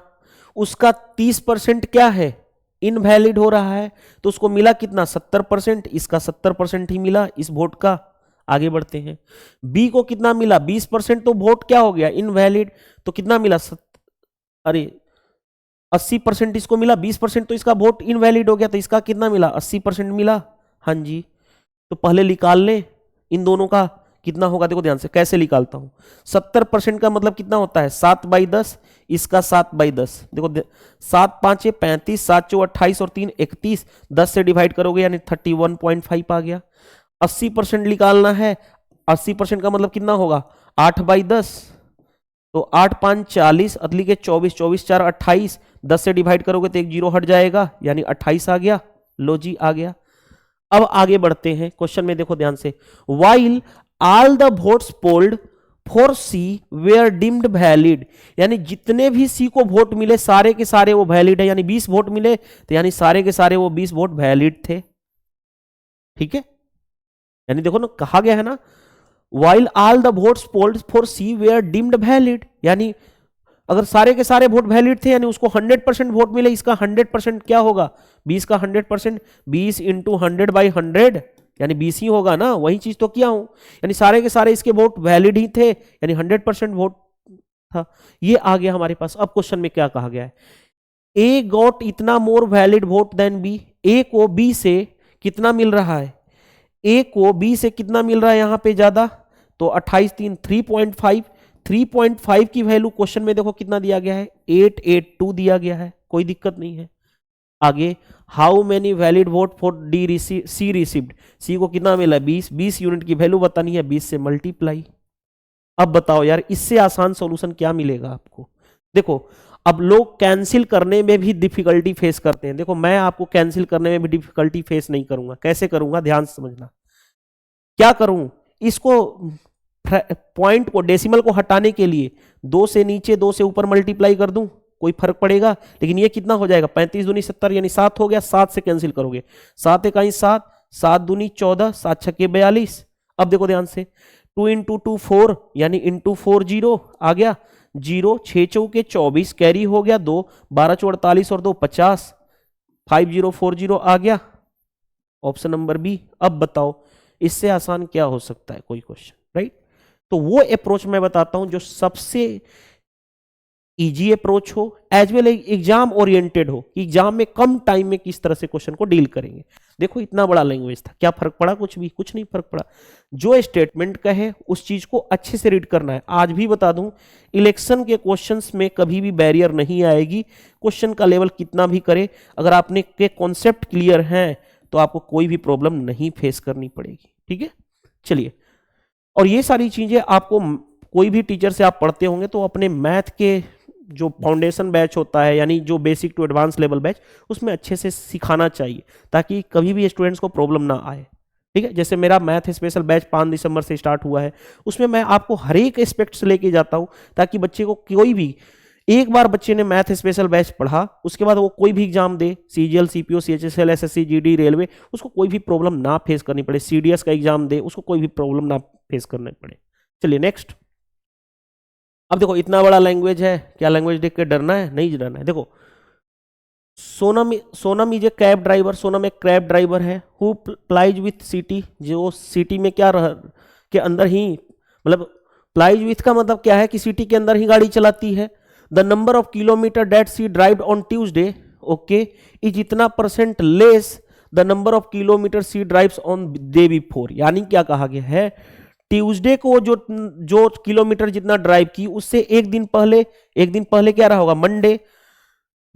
उसका 30% क्या है इनवैलिड हो रहा है, तो उसको मिला कितना 70%, इसका 70% ही मिला इस वोट का। आगे बढ़ते हैं, बी को कितना मिला 20%, तो वोट क्या हो गया इनवैलिड, तो कितना मिला अरे 80% इसको मिला, 20% तो इसका वोट इनवैलिड हो गया, तो इसका कितना मिला 80% मिला। हाँ जी, तो पहले निकाल ले इन दोनों का कितना होगा। देखो ध्यान से कैसे निकालता हूं, 70% का मतलब कितना होता है 7/10, इसका 7/10। देखो 7 5 35, 7 4 28 और 3 31, 10 से डिवाइड करोगे यानी 31.5 आ गया। 80% निकालना है, 80% का मतलब कितना होगा 8/10, तो 8 5 40, अदली के 24, 24 4 28, 10 से डिवाइड करोगे तो एक जीरो हट जाएगा यानी 28 आ गया। लो जी आ गया। अब आगे बढ़ते हैं क्वेश्चन में, देखो ध्यान से, while all the votes polled for C were deemed valid, यानी जितने भी सी को वोट मिले सारे के सारे वो वैलिड है, यानी 20 वोट मिले तो यानी सारे के सारे वो 20 वोट वैलिड थे। ठीक है, यानी देखो ना कहा गया है ना, while all the votes polled for C were deemed valid, यानी अगर सारे के सारे वोट वैलिड थे यानी उसको 100% वोट मिले, इसका 100% क्या होगा 20 का 100%, 20 इंटू 100/100 यानी 20 ही होगा ना, वही चीज तो किया हूं, यानी सारे के सारे इसके वोट वैलिड ही थे यानी 100% वोट था। ये आ गया हमारे पास। अब क्वेश्चन में क्या कहा गया है, ए गॉट इतना more valid vote than B, A को बी से कितना मिल रहा है, ए को बी से कितना मिल रहा है यहां पे ज्यादा, तो 28 3 3.5, 3.5 की वैल्यू क्वेश्चन में देखो कितना दिया गया है 882 दिया गया है, कोई दिक्कत नहीं है। आगे how many valid vote for the C received, C को कितना मिला 20, 20 यूनिट की वैल्यू बतानी है, 20 से मल्टीप्लाई। अब बताओ यार इससे आसान सॉल्यूशन क्या मिलेगा आपको। देखो अब लोग कैंसिल करने में भी डिफिकल्टी फेस करते हैं, देखो मैं आपको कैंसिल करने में भी डिफिकल्टी फेस नहीं करूंगा। कैसे करूंगा ध्यान से समझना, क्या करूं, इसको पॉइंट को डेसिमल को हटाने के लिए 2 से नीचे 2 से ऊपर मल्टीप्लाई कर दूं, कोई फर्क पड़ेगा, लेकिन ये कितना हो जाएगा 35 दूनी 70 यानी 7 हो गया, 7 से कैंसिल करोगे 7 1 7, 7 दूनी 14, 7 6 42। अब देखो ध्यान से 2 इंटू 2 4 यानी इंटू 4 0 आ गया, 0 6 चौके 24 कैरी हो गया 2, 12 चौ 48 और 2 50, 5040 आ गया ऑप्शन नंबर बी। अब बताओ इससे आसान क्या हो सकता है कोई क्वेश्चन, राइट। तो वो अप्रोच मैं बताता हूं जो सबसे इजी अप्रोच हो, एज वेल एग्जाम ओरिएंटेड हो कि एग्जाम में कम टाइम में किस तरह से क्वेश्चन को डील करेंगे। देखो इतना बड़ा लैंग्वेज था, क्या फर्क पड़ा? कुछ भी, कुछ नहीं फर्क पड़ा। जो स्टेटमेंट का है उस चीज को अच्छे से रीड करना है। आज भी बता दूं, इलेक्शन के क्वेश्चंस में कभी भी बैरियर नहीं आएगी, क्वेश्चन का लेवल कितना भी करे, अगर आपने के कॉन्सेप्ट क्लियर हैं तो आपको कोई भी प्रॉब्लम नहीं फेस करनी पड़ेगी। ठीक है, चलिए। और ये सारी चीजें आपको कोई भी टीचर से आप पढ़ते होंगे तो अपने मैथ के जो फाउंडेशन बैच होता है, यानी जो basic to advance level batch, उसमें अच्छे से सिखाना चाहिए ताकि कभी भी स्टूडेंट्स को प्रॉब्लम ना आए। ठीक है, जैसे मेरा मैथ स्पेशल बैच 5 दिसंबर से स्टार्ट हुआ है, उसमें मैं आपको हर एक एस्पेक्ट्स लेके जाता हूं ताकि बच्चे को कोई भी, एक बार बच्चे ने मैथ स्पेशल बैच पढ़ा, उसके बाद वो कोई भी एग्जाम दे, CGL, CPO, CHSL, SSC, GD, railway, उसको कोई भी प्रॉब्लम ना फेस करनी पड़े। सीडीएस का एग्जाम दे, उसको कोई भी प्रॉब्लम ना फेस करनी पड़े। चलिए नेक्स्ट। अब देखो इतना बड़ा लैंग्वेज है, क्या लैंग्वेज देख के डरना है? नहीं डरना है। देखो Sonam is a cab driver, Sonam एक कैब ड्राइवर है। हु प्लाइज विथ सिटी, जो सिटी में क्या के अंदर ही, मतलब प्लाइज विथ का मतलब क्या है कि सिटी के अंदर ही गाड़ी चलाती है। The number of kilometre that C drive on Tuesday, okay, is इतना % less the number of kilometre C drives on day before. यानी क्या कहा गया है, ट्यूसडे को जो किलोमीटर जितना ड्राइव की उससे एक दिन पहले क्या रहा होगा, मंडे,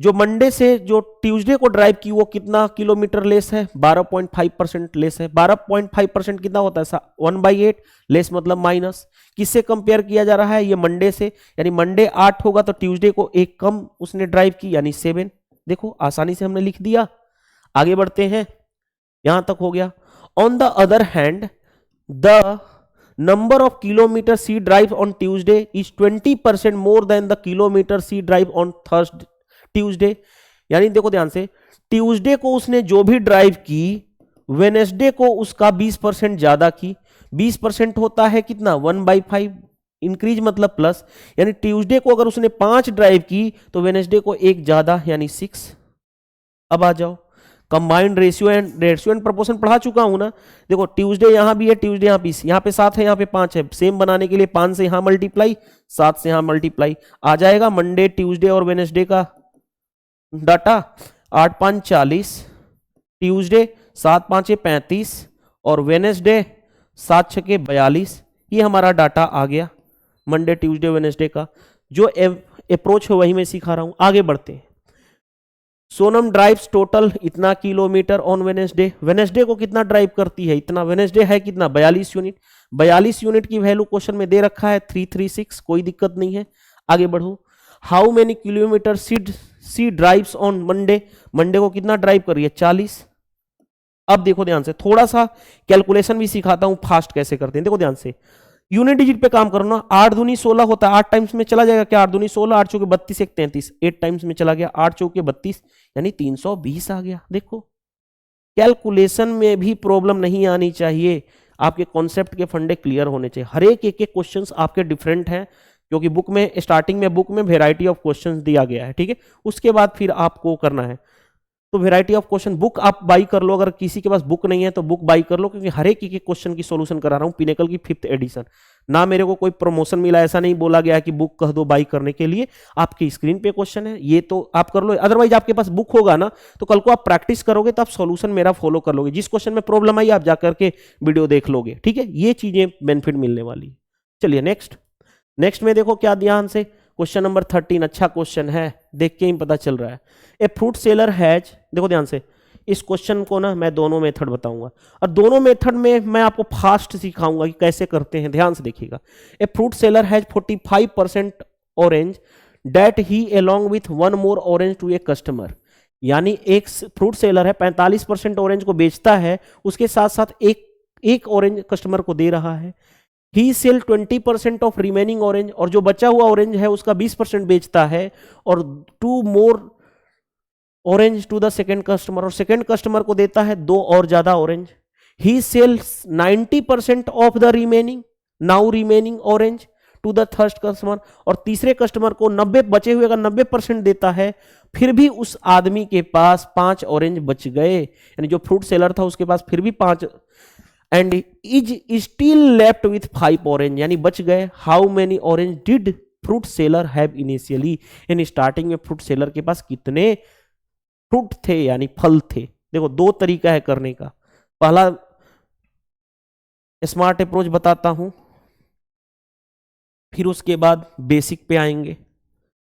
जो मंडे से जो ट्यूसडे को ड्राइव की वो कितना किलोमीटर लेस है, 12.5% लेस है। 12.5% कितना होता है? 1/8, लेस मतलब माइनस। किससे कंपेयर किया जा रहा है? ये मंडे से, यानी मंडे 8 होगा तो ट्यूसडे को एक कम उसने ड्राइव की, यानी 7। देखो आसानी से हमने लिख दिया। आगे बढ़ते हैं, यहां तक हो गया। On the other hand, the number of kilometer she drive on Tuesday is 20% more than the kilometer she drive on Tuesday। यानी देखो ध्यान से, ट्यूसडे को उसने जो भी ड्राइव की, वेनेसडे को उसका 20% ज्यादा की। 20% होता है कितना? 1/5। इंक्रीज मतलब प्लस, यानी ट्यूसडे को अगर उसने 5 ड्राइव की तो वेनेसडे को एक ज्यादा, यानी 6। अब आ जाओ, कंबाइंड रेशियो एंड प्रोपोर्शन पढ़ा चुका हूं ना। देखो ट्यूसडे यहां भी है, ट्यूसडे यहाँ पे 7 है, यहाँ पे 5 है। सेम बनाने के लिए 5 से यहां मल्टीप्लाई, 7 से यहां मल्टीप्लाई, आ जाएगा मंडे, ट्यूसडे और वेनेसडे का डाटा। 8 5 40, ट्यूसडे 7 5 35 और वेनेसडे 7 6 42। ये हमारा डाटा आ गया मंडे, ट्यूसडे, वेनेसडे का। जो अप्रोच है वही मैं सिखा रहा हूं। आगे बढ़ते हैं। सोनम ड्राइव्स टोटल इतना किलोमीटर ऑन वेनेसडे। वेनेसडे को कितना ड्राइव करती है? इतना। वेनेसडे है कितना? 42 यूनिट। 42 यूनिट की वैल्यू क्वेश्चन में दे रखा है 336, कोई दिक्कत नहीं है। आगे बढ़ो। How many kilometre C drives on Monday. Monday को कितना ड्राइव कर रही है? 40। अब देखो ध्यान से, थोड़ा सा कैलकुलेशन भी सिखाता हूं फास्ट कैसे करते हैं। देखो ध्यान से, यूनिट डिजिट पे काम करो ना। 8 दूनी 16 होता है, 8 टाइम्स में चला जाएगा क्या? 8 दूनी 16, 8 चौके 32, 1 33, 8 टाइम्स में चला गया, 8 चौके 32, यानी 320 आ गया। देखो कैलकुलेशन में भी प्रॉब्लम नहीं आनी चाहिए, आपके कॉन्सेप्ट के फंडे क्लियर होने चाहिए। हर एक क्वेश्चंस आपके डिफरेंट हैं, क्योंकि बुक में स्टार्टिंग में बुक में वेराइटी ऑफ क्वेश्चंस दिया गया है। ठीक है, उसके बाद फिर आपको करना है तो वेराइटी ऑफ क्वेश्चन बुक आप बाई कर लो। अगर किसी के पास बुक नहीं है तो बुक बाई कर लो, क्योंकि हर एक क्वेश्चन की सॉल्यूशन करा रहा हूं। पिनेकल की 5th एडिशन ना, मेरे को कोई प्रमोशन मिला, ऐसा नहीं बोला गया कि बुक कह दो बाई करने के लिए। आपकी स्क्रीन पे क्वेश्चन है, ये तो आप कर लो। अदरवाइज आपके पास बुक होगा ना तो कल को आप प्रैक्टिस करोगे तो आप सॉल्यूशन मेरा फॉलो कर लोगे। जिस क्वेश्चन में प्रॉब्लम आई आप जाकर के वीडियो देख लोगे। ठीक है, ये चीजें बेनिफिट मिलने वाली। चलिए नेक्स्ट में देखो क्या ध्यान से, क्वेश्चन नंबर 13 अच्छा क्वेश्चन है, देख के ही पता चल रहा है। ए फ्रूट सेलर हैज, देखो ध्यान से, इस क्वेश्चन को ना मैं दोनों मेथड बताऊंगा और दोनों मेथड में मैं आपको फास्ट सिखाऊंगा कि कैसे करते हैं। ध्यान से देखिएगा। A fruit seller has 45% orange that he along with 1 more orange to a customer. यानी एक फ्रूट सेलर है, 45% ऑरेंज को बेचता है, उसके साथ साथ एक ऑरेंज कस्टमर को दे रहा है। ही सेल 20% ऑफ रिमेनिंग ऑरेंज, और जो बचा हुआ ऑरेंज है उसका 20% बेचता है, और 2 more orange to the second customer, और सेकेंड कस्टमर को देता है 2 और ज्यादा orange. He sells 90% of the remaining orange to the third customer, और तीसरे कस्टमर को 90 बचे हुए का 90% देता है। फिर भी उस आदमी के पास 5 ऑरेंज बच गए, यानी जो फ्रूट सेलर था उसके पास फिर भी 5, and is still left with 5 orange, यानी बच गए। How many orange did fruit seller have initially, यानी स्टार्टिंग में फ्रूट सेलर के पास कितने फ्रूट थे यानी फल थे। देखो दो तरीका है करने का, पहला स्मार्ट अप्रोच बताता हूं, फिर उसके बाद बेसिक पे आएंगे,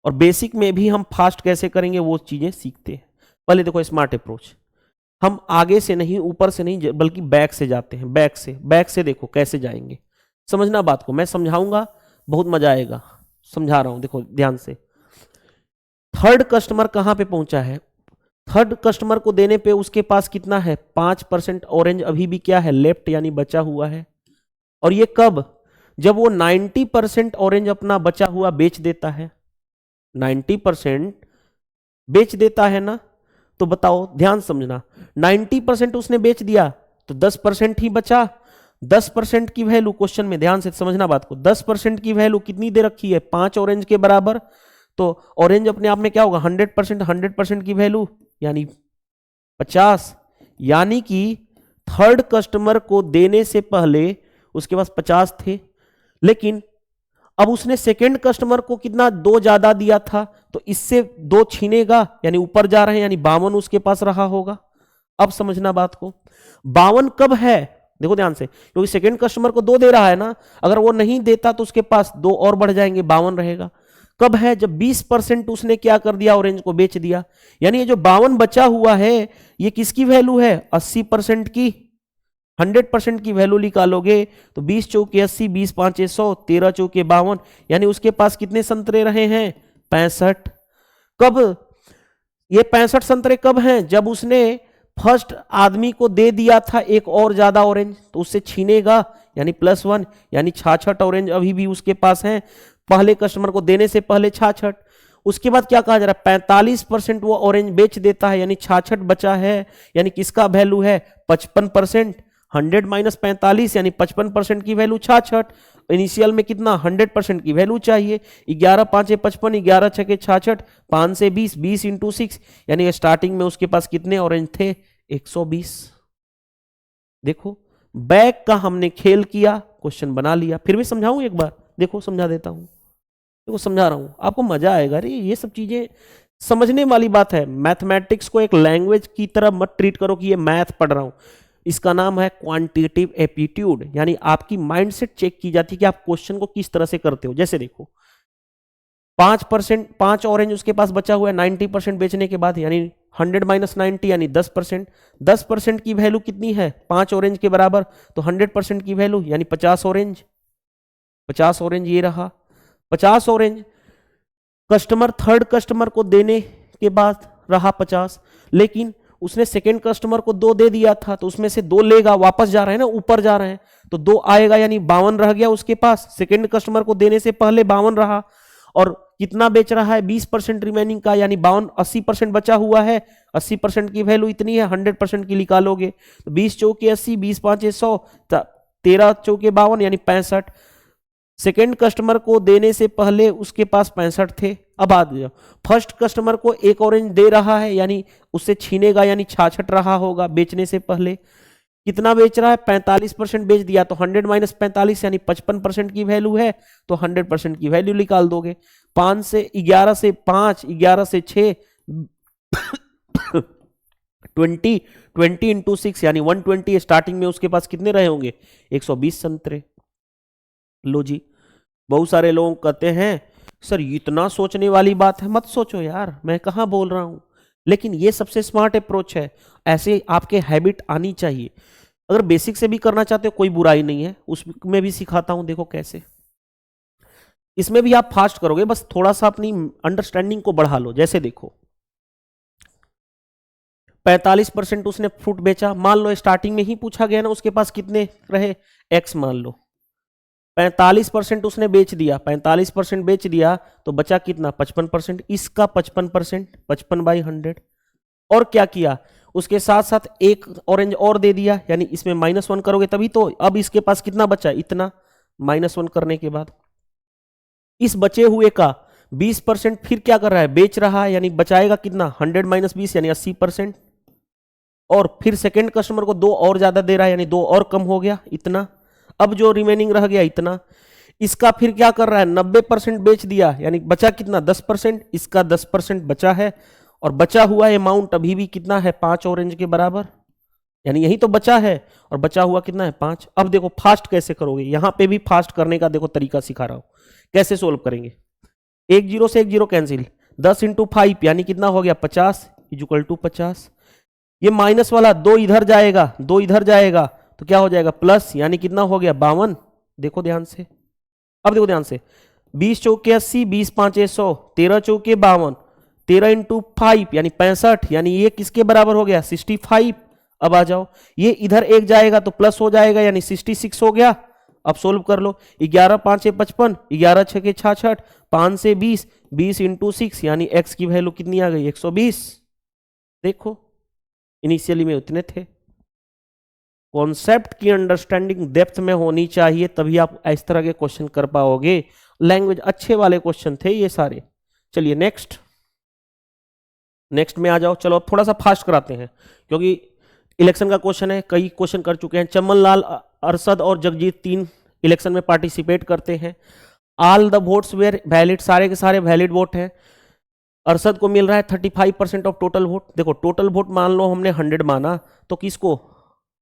और बेसिक में भी हम फास्ट कैसे करेंगे वो चीजें सीखते हैं। पहले देखो स्मार्ट अप्रोच, हम आगे से नहीं ऊपर से नहीं बल्कि बैक से जाते हैं, बैक से देखो कैसे जाएंगे, समझना बात को, मैं समझाऊंगा बहुत मजा आएगा, समझा रहा हूं देखो ध्यान से। थर्ड कस्टमर कहां पे पहुंचा है, थर्ड कस्टमर को देने पे उसके पास कितना है 5% ऑरेंज अभी भी क्या है लेफ्ट यानी बचा हुआ है। और ये कब, जब वो 90% ऑरेंज अपना बचा हुआ बेच देता है, 90% बेच देता है ना, तो बताओ ध्यान समझना, 90% उसने बेच दिया तो 10% ही बचा। 10% की वैल्यू, क्वेश्चन में ध्यान से समझना बात को, 10% की वैल्यू कितनी दे रखी है 5 ऑरेंज के बराबर, तो ऑरेंज अपने आप में क्या होगा 100% की वैल्यू यानी 50, यानी कि थर्ड कस्टमर को देने से पहले उसके पास 50 थे, लेकिन अब उसने सेकंड कस्टमर को कितना 2 ज्यादा दिया था, तो इससे 2 छीनेगा यानी ऊपर जा रहे हैं, यानी 52 उसके पास रहा होगा। अब समझना बात को, 52 कब है, देखो ध्यान से, क्योंकि सेकंड कस्टमर को 2 दे रहा है ना, अगर वो नहीं देता तो उसके पास 2 और बढ़ जाएंगे, 52 रहेगा। कब है, जब 20% उसने क्या कर दिया ऑरेंज को बेच दिया, यानी ये जो 52 बचा हुआ है ये किसकी वैल्यू है 80% की, 100% की वैल्यू निकालोगे तो 20 चौके 80, 20 पांचे 100, 13 चौके 52, यानी उसके पास कितने संतरे रहे हैं 65। कब ये 65 संतरे कब हैं, जब उसने फर्स्ट आदमी को दे दिया था एक और ज्यादा ऑरेंज, तो उससे छीनेगा यानी +1, यानी 66 ऑरेंज अभी भी उसके पास हैं, पहले कस्टमर को देने से पहले 66। उसके बाद क्या कहा जा रहा है 45% वो ऑरेंज बेच देता है यानी 66 बचा है, यानी किसका वैल्यू है 55%, 100 - 45 यानी 55% की वैल्यू 66। इनिशियल में कितना 100% की वैल्यू चाहिए, 11 5 55, 11 6 66, 5 से 20, 20 × 6, यानी स्टार्टिंग में उसके पास कितने ऑरेंज थे 120। देखो बैक का हमने खेल किया, क्वेश्चन बना लिया। फिर भी समझाऊं एक बार, देखो समझा देता हूं, देखो समझा रहा हूं, आपको मजा आएगा। अरे ये सब चीजें समझने वाली बात है। मैथमेटिक्स को एक लैंग्वेज की तरह मत ट्रीट करो कि ये मैथ पढ़ रहा हूं, इसका नाम है क्वांटिटेटिव एप्टीट्यूड, यानी आपकी माइंडसेट चेक की जाती है कि आप क्वेश्चन को किस तरह से करते हो। जैसे देखो 5% ऑरेंज उसके पास बचा हुआ है 90% बेचने के बाद, यानी 100 - 90 यानी 10%। 10% की वैल्यू कितनी है 5 ऑरेंज के बराबर, तो 100% की वैल्यू यानी 50 ऑरेंज। 50 ऑरेंज ये रहा, 50 ऑरेंज कस्टमर थर्ड कस्टमर को देने के बाद रहा 50, लेकिन उसने सेकेंड कस्टमर को 2 दे दिया था, तो उसमें से 2 लेगा, वापस जा रहे हैं ना, ऊपर जा रहे हैं, तो 2 आएगा यानी 52 रह गया उसके पास। सेकेंड कस्टमर को देने से पहले 52 रहा, और कितना बेच रहा है 20% रिमेनिंग का, यानी 52 80% बचा हुआ है। 80% की वैल्यू इतनी है, 100% की निकालोगे तो 20 चौके 80, 20 पांचे 100, 13 चौके 52 यानी 65। सेकेंड कस्टमर को देने से पहले उसके पास 65 थे। अब आ जाओ, फर्स्ट कस्टमर को एक ऑरेंज दे रहा है यानी उससे छीनेगा यानी 66 रहा होगा बेचने से पहले। कितना बेच रहा है 45% बेच दिया, तो 100 - 45 यानी 55% की वैल्यू है, तो 100% की वैल्यू निकाल दोगे। 5 से 11 से 5, 11 से 6 20 × 6 यानी 120। स्टार्टिंग में उसके पास कितने रहे होंगे 120 संतरे। लो जी, बहुत सारे लोग कहते हैं सर इतना सोचने वाली बात है, मत सोचो यार, मैं कहां बोल रहा हूं, लेकिन ये सबसे स्मार्ट अप्रोच है, ऐसे आपके हैबिट आनी चाहिए। अगर बेसिक से भी करना चाहते हो कोई बुराई नहीं है, उसमें भी सिखाता हूं, देखो कैसे। इसमें भी आप फास्ट करोगे, बस थोड़ा सा अपनी अंडरस्टैंडिंग को बढ़ा लो। जैसे देखो 45% उसने फ्रूट बेचा, मान लो स्टार्टिंग में ही पूछा गया ना उसके पास कितने रहे x मान लो। 45% उसने बेच दिया, 45% बेच दिया तो बचा कितना 55%, इसका 55%, 55/100। और क्या किया उसके साथ साथ एक ऑरेंज और दे दिया, यानी इसमें -1 करोगे तभी तो। अब इसके पास कितना बचा इतना, -1 करने के बाद इस बचे हुए का 20% फिर क्या कर रहा है बेच रहा है, यानी बचाएगा कितना 100 - 20 यानी 80%। और फिर सेकेंड कस्टमर को 2 और ज्यादा दे रहा है, यानी 2 और कम हो गया इतना। अब जो रिमेनिंग रह गया इतना, इसका फिर क्या कर रहा है, 90% बेच दिया, यानी बचा कितना 10%, इसका 10% बचा है, और बचा हुआ अमाउंट अभी भी कितना है 5 ऑरेंज के बराबर, यानी यही तो बचा है, और बचा हुआ कितना है 5। अब देखो फास्ट कैसे करोगे, यहां पे भी फास्ट करने का देखो तरीका सिखा रहा हूं, कैसे सोल्व करेंगे। एक जीरो से एक जीरो कैंसिल, 10 इंटू 5 यानी कितना हो गया 50 इक्वल टू 50। ये माइनस वाला 2 इधर जाएगा, 2 इधर जाएगा, तो क्या हो जाएगा प्लस, यानी कितना हो गया 52। देखो ध्यान से, अब देखो ध्यान से, 20 चौके 80, 20 पांचे 100, 13 चौके 52, 13 इंटू 5 यानी 65, यानी ये किसके बराबर हो गया 65। अब आ जाओ, ये इधर एक जाएगा तो प्लस हो जाएगा, यानी 66 हो गया। अब सोल्व कर लो, 11 पांचे 55, 11 छके 66, 5 से 20, 20 इंटू 6 यानी x की वैल्यू कितनी आ गई 120। देखो इनिशियली में उतने थे। कॉन्सेप्ट की अंडरस्टैंडिंग डेप्थ में होनी चाहिए, तभी आप इस तरह के क्वेश्चन कर पाओगे। लैंग्वेज अच्छे वाले क्वेश्चन थे ये सारे। चलिए नेक्स्ट में आ जाओ। चलो अब थोड़ा सा फास्ट कराते हैं, क्योंकि इलेक्शन का क्वेश्चन है, कई क्वेश्चन कर चुके हैं। चमन लाल, अरशद और जगजीत 3 इलेक्शन में पार्टिसिपेट करते हैं। All the votes were valid, सारे के सारे वैलिड वोट हैं। अरशद को मिल रहा है 35% ऑफ टोटल वोट। देखो टोटल वोट मान लो हमने 100 माना, तो किसको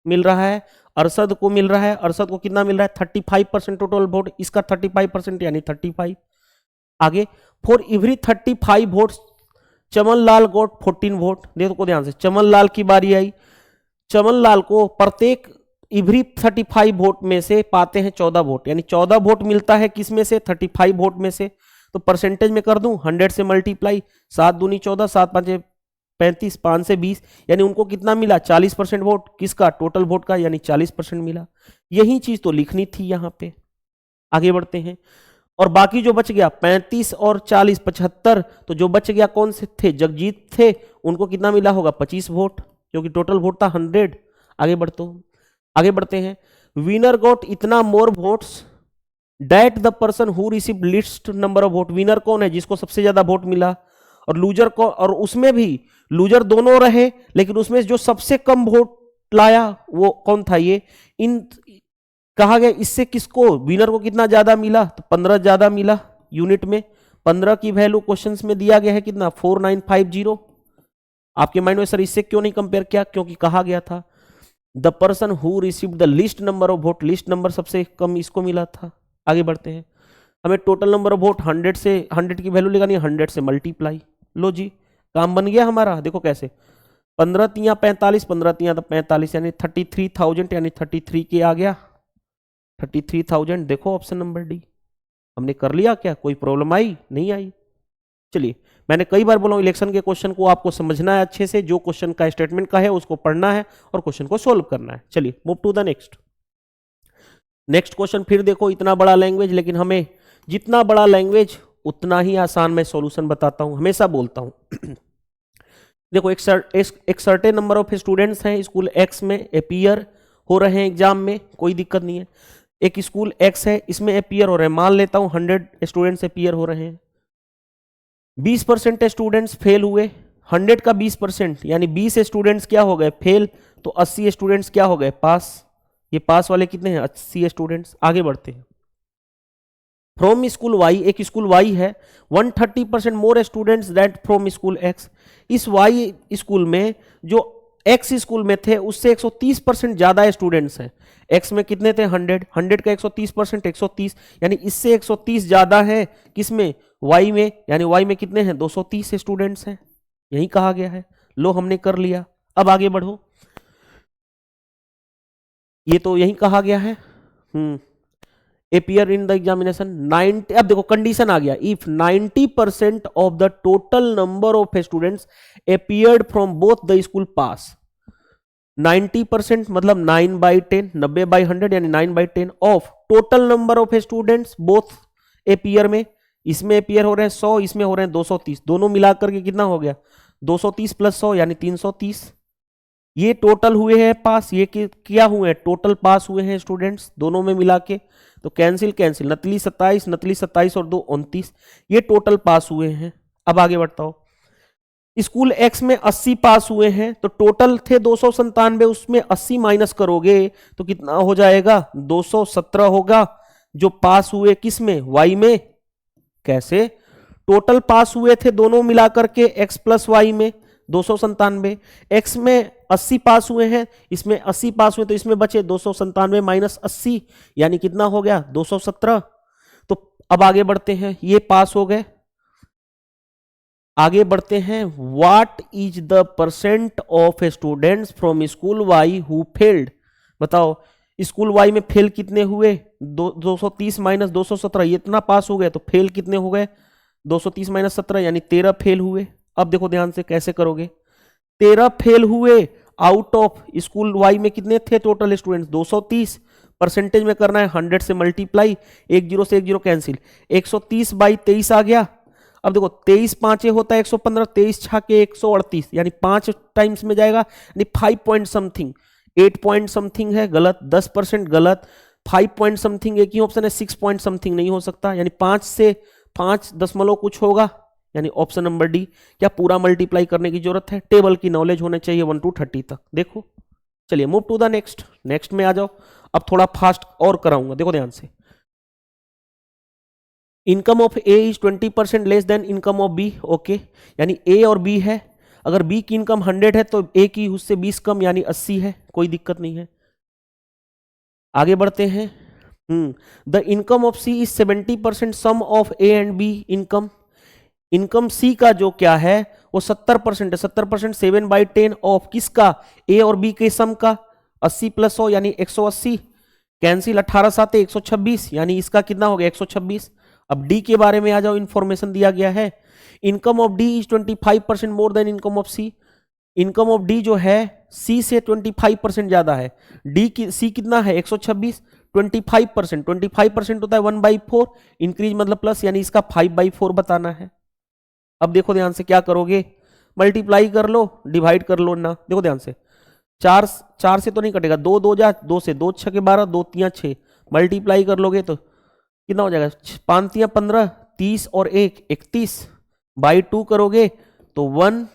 मिल रहा है, अरशद को मिल रहा है। अरशद को कितना मिल रहा है 35% टोटल वोट, इसका 35% यानी 35। आगे for every 35 votes Chaman Lal got 14 vote. देखो ध्यान से, चमन लाल की बारी आई, चमन लाल को प्रत्येक एवरी 35 वोट में से पाते हैं 14 वोट, यानी 14 वोट मिलता है किस में से 35 वोट में से। तो परसेंटेज में कर दूं 100 से मल्टीप्लाई, 7 दूनी 14, 7 पांचे 35, 5 से 20, यानी उनको कितना मिला 40% वोट, किसका टोटल वोट का, यानी 40% मिला। यही चीज तो लिखनी थी यहां पे। आगे बढ़ते हैं, और बाकी जो बच गया 35 और 40 75, तो जो बच गया कौन से थे, जगजीत थे, उनको कितना मिला होगा 25 वोट, क्योंकि टोटल वोट था 100। आगे बढ़ते हैं, विनर गोट इतना मोर votes that the person who receive list number of vote. Winner कौन है, जिसको सबसे ज्यादा वोट मिला, और लूजर को, और उसमें भी लूजर दोनों रहे, लेकिन उसमें जो सबसे कम वोट लाया वो कौन था, ये इन कहा गया। इससे किसको, विनर को कितना ज्यादा मिला, तो 15 ज्यादा मिला यूनिट में। 15 की वैल्यू क्वेश्चंस में दिया गया है कितना 4950। आपके माइंड में सर इससे क्यों नहीं कंपेयर किया, क्योंकि कहा गया था the person who receive the list number of vote, list number सबसे कम इसको मिला था। आगे बढ़ते हैं, हमें टोटल नंबर ऑफ वोट 100 से 100 की वैल्यू लगानी है, 100 से मल्टीप्लाई। लो जी काम बन गया हमारा। देखो कैसे, 15 तियां 45, 15 तियां 45, यानी 33,000, यानी 33 के आ गया 33,000। देखो ऑप्शन नंबर डी हमने कर लिया। क्या कोई प्रॉब्लम आई, नहीं आई। चलिए, मैंने कई बार बोला इलेक्शन के क्वेश्चन को आपको समझना है अच्छे से, जो क्वेश्चन का स्टेटमेंट का है उसको पढ़ना है और क्वेश्चन को सोल्व करना है। चलिए move to the next question. फिर देखो इतना बड़ा लैंग्वेज, लेकिन हमें जितना बड़ा लैंग्वेज उतना ही आसान मैं सॉल्यूशन बताता हूं, हमेशा बोलता हूं। देखो एक सर्टेन नंबर ऑफ स्टूडेंट्स हैं स्कूल एक्स में, अपीयर हो रहे हैं एग्जाम में, कोई दिक्कत नहीं है। एक स्कूल एक्स है, इसमें अपीयर हो रहे हैं, मान लेता हूं 100 स्टूडेंट्स अपीयर हो रहे हैं। 20% स्टूडेंट्स फेल हुए, 100 का 20% यानी 20 स्टूडेंट्स क्या हो गए फेल, तो 80 स्टूडेंट्स क्या हो गए पास। ये पास वाले कितने हैं 80 स्टूडेंट्स। आगे बढ़ते हैं, फ्रॉम स्कूल वाई, एक स्कूल वाई है, 130% more students that from school x. इस वाई स्कूल में जो एक्स स्कूल में थे उससे 130% ज्यादा स्टूडेंट्स हैं। एक्स में कितने थे 100 का 130% 130, यानी इससे 130 ज्यादा है किसमें, वाई में, यानी वाई में कितने हैं 230 स्टूडेंट्स हैं। यही कहा गया है। लो हमने कर लिया, अब आगे बढ़ो। ये तो यही कहा गया है। appear in the examination 90, अब देखो कंडीशन आ गया, if 90% of the total number of students appeared from both the school pass. 90% मतलब 9/10, 90/100 यानी 9/10 of total number of students both appear में, इसमें appear हो रहे हैं 100, इसमें हो रहे हैं 230, दोनों मिलाकर के कितना हो गया 230 + 100 यानी 330। ये टोटल हुए हैं पास, ये क्या हुए हैं टोटल पास हुए हैं स्टूडेंट्स दोनों में मिला के, तो कैंसिल नतली 27 और 2 29, ये टोटल पास हुए हैं। अब आगे बढ़ता हूं, स्कूल एक्स में 80 पास हुए हैं, तो टोटल थे 297, उसमें 80 माइनस करोगे तो कितना हो जाएगा 217 होगा। जो पास हुए किस में, y में। कैसे, टोटल पास हुए थे दोनों मिलाकर के x प्लस वाई में 297, x में 80 पास हुए हैं, इसमें 80 पास हुए तो इसमें बचे 297 माइनस 80 यानी कितना हो गया 217। तो अब आगे बढ़ते हैं, ये पास हो गए, आगे बढ़ते हैं। What is the percent of students from school Y who failed. बताओ स्कूल वाई में फेल कितने हुए, 230 माइनस 217, ये इतना पास हो गए तो फेल कितने हो गए 230 माइनस 17 यानी 13 फेल हुए। अब देखो ध्यान से कैसे करोगे, 13 फेल हुए आउट ऑफ स्कूल वाई में कितने थे टोटल स्टूडेंट्स 230, परसेंटेज में करना है 100 से मल्टीप्लाई, 10 से 10 कैंसिल, 130 बाई 23 आ गया। अब देखो 23 पांचे होता है 115, 23 छाके 138 यानी 5 टाइम्स में जाएगा, यानी 5 पॉइंट समथिंग, 8 पॉइंट समथिंग है गलत, 10% गलत, 5 पॉइंट समथिंग एक ही ऑप्शन है, 6 पॉइंट समथिंग नहीं हो सकता, यानी 5 से 5 दशमलव कुछ होगा, यानी ऑप्शन नंबर डी। क्या पूरा मल्टीप्लाई करने की जरूरत है, टेबल की नॉलेज होने चाहिए 1 to 30 तक। देखो चलिए move to the next, next में आ जाओ। अब थोड़ा फास्ट और कराऊंगा, देखो ध्यान से। Income of A is 20% less than income of B. Okay, यानी ए और बी है, अगर बी की इनकम 100 है तो ए की उससे 20 कम यानी 80 है, कोई दिक्कत नहीं है। आगे बढ़ते हैं। The income of C is 70% sum of A and B income. Income C का जो क्या है वो 70% है, 70% 7/10 ऑफ किसका, ए और बी के सम का, 80 प्लस 100 यानी 180, कैंसिल 18 7 126 यानी इसका कितना हो गया 126। अब डी के बारे में आ जाओ, इंफॉर्मेशन दिया गया है, income of D is 25% more than income of C. Income of D जो है सी से 25% ज्यादा है, डी की सी कितना है 126, 25%, 25% होता है 1/4, इंक्रीज मतलब प्लस, यानी इसका 5/4 बताना है। अब देखो ध्यान से क्या करोगे, मल्टीप्लाई कर लो, डिवाइड कर लो ना। देखो ध्यान से, 4 से तो नहीं कटेगा, 2 2 जा 2 से, 2 6 12, 2 3 6, मल्टीप्लाई कर लोगे तो कितना हो जाएगा, 5 3 15, 30 और 1 31, बाई 2 करोगे तो 1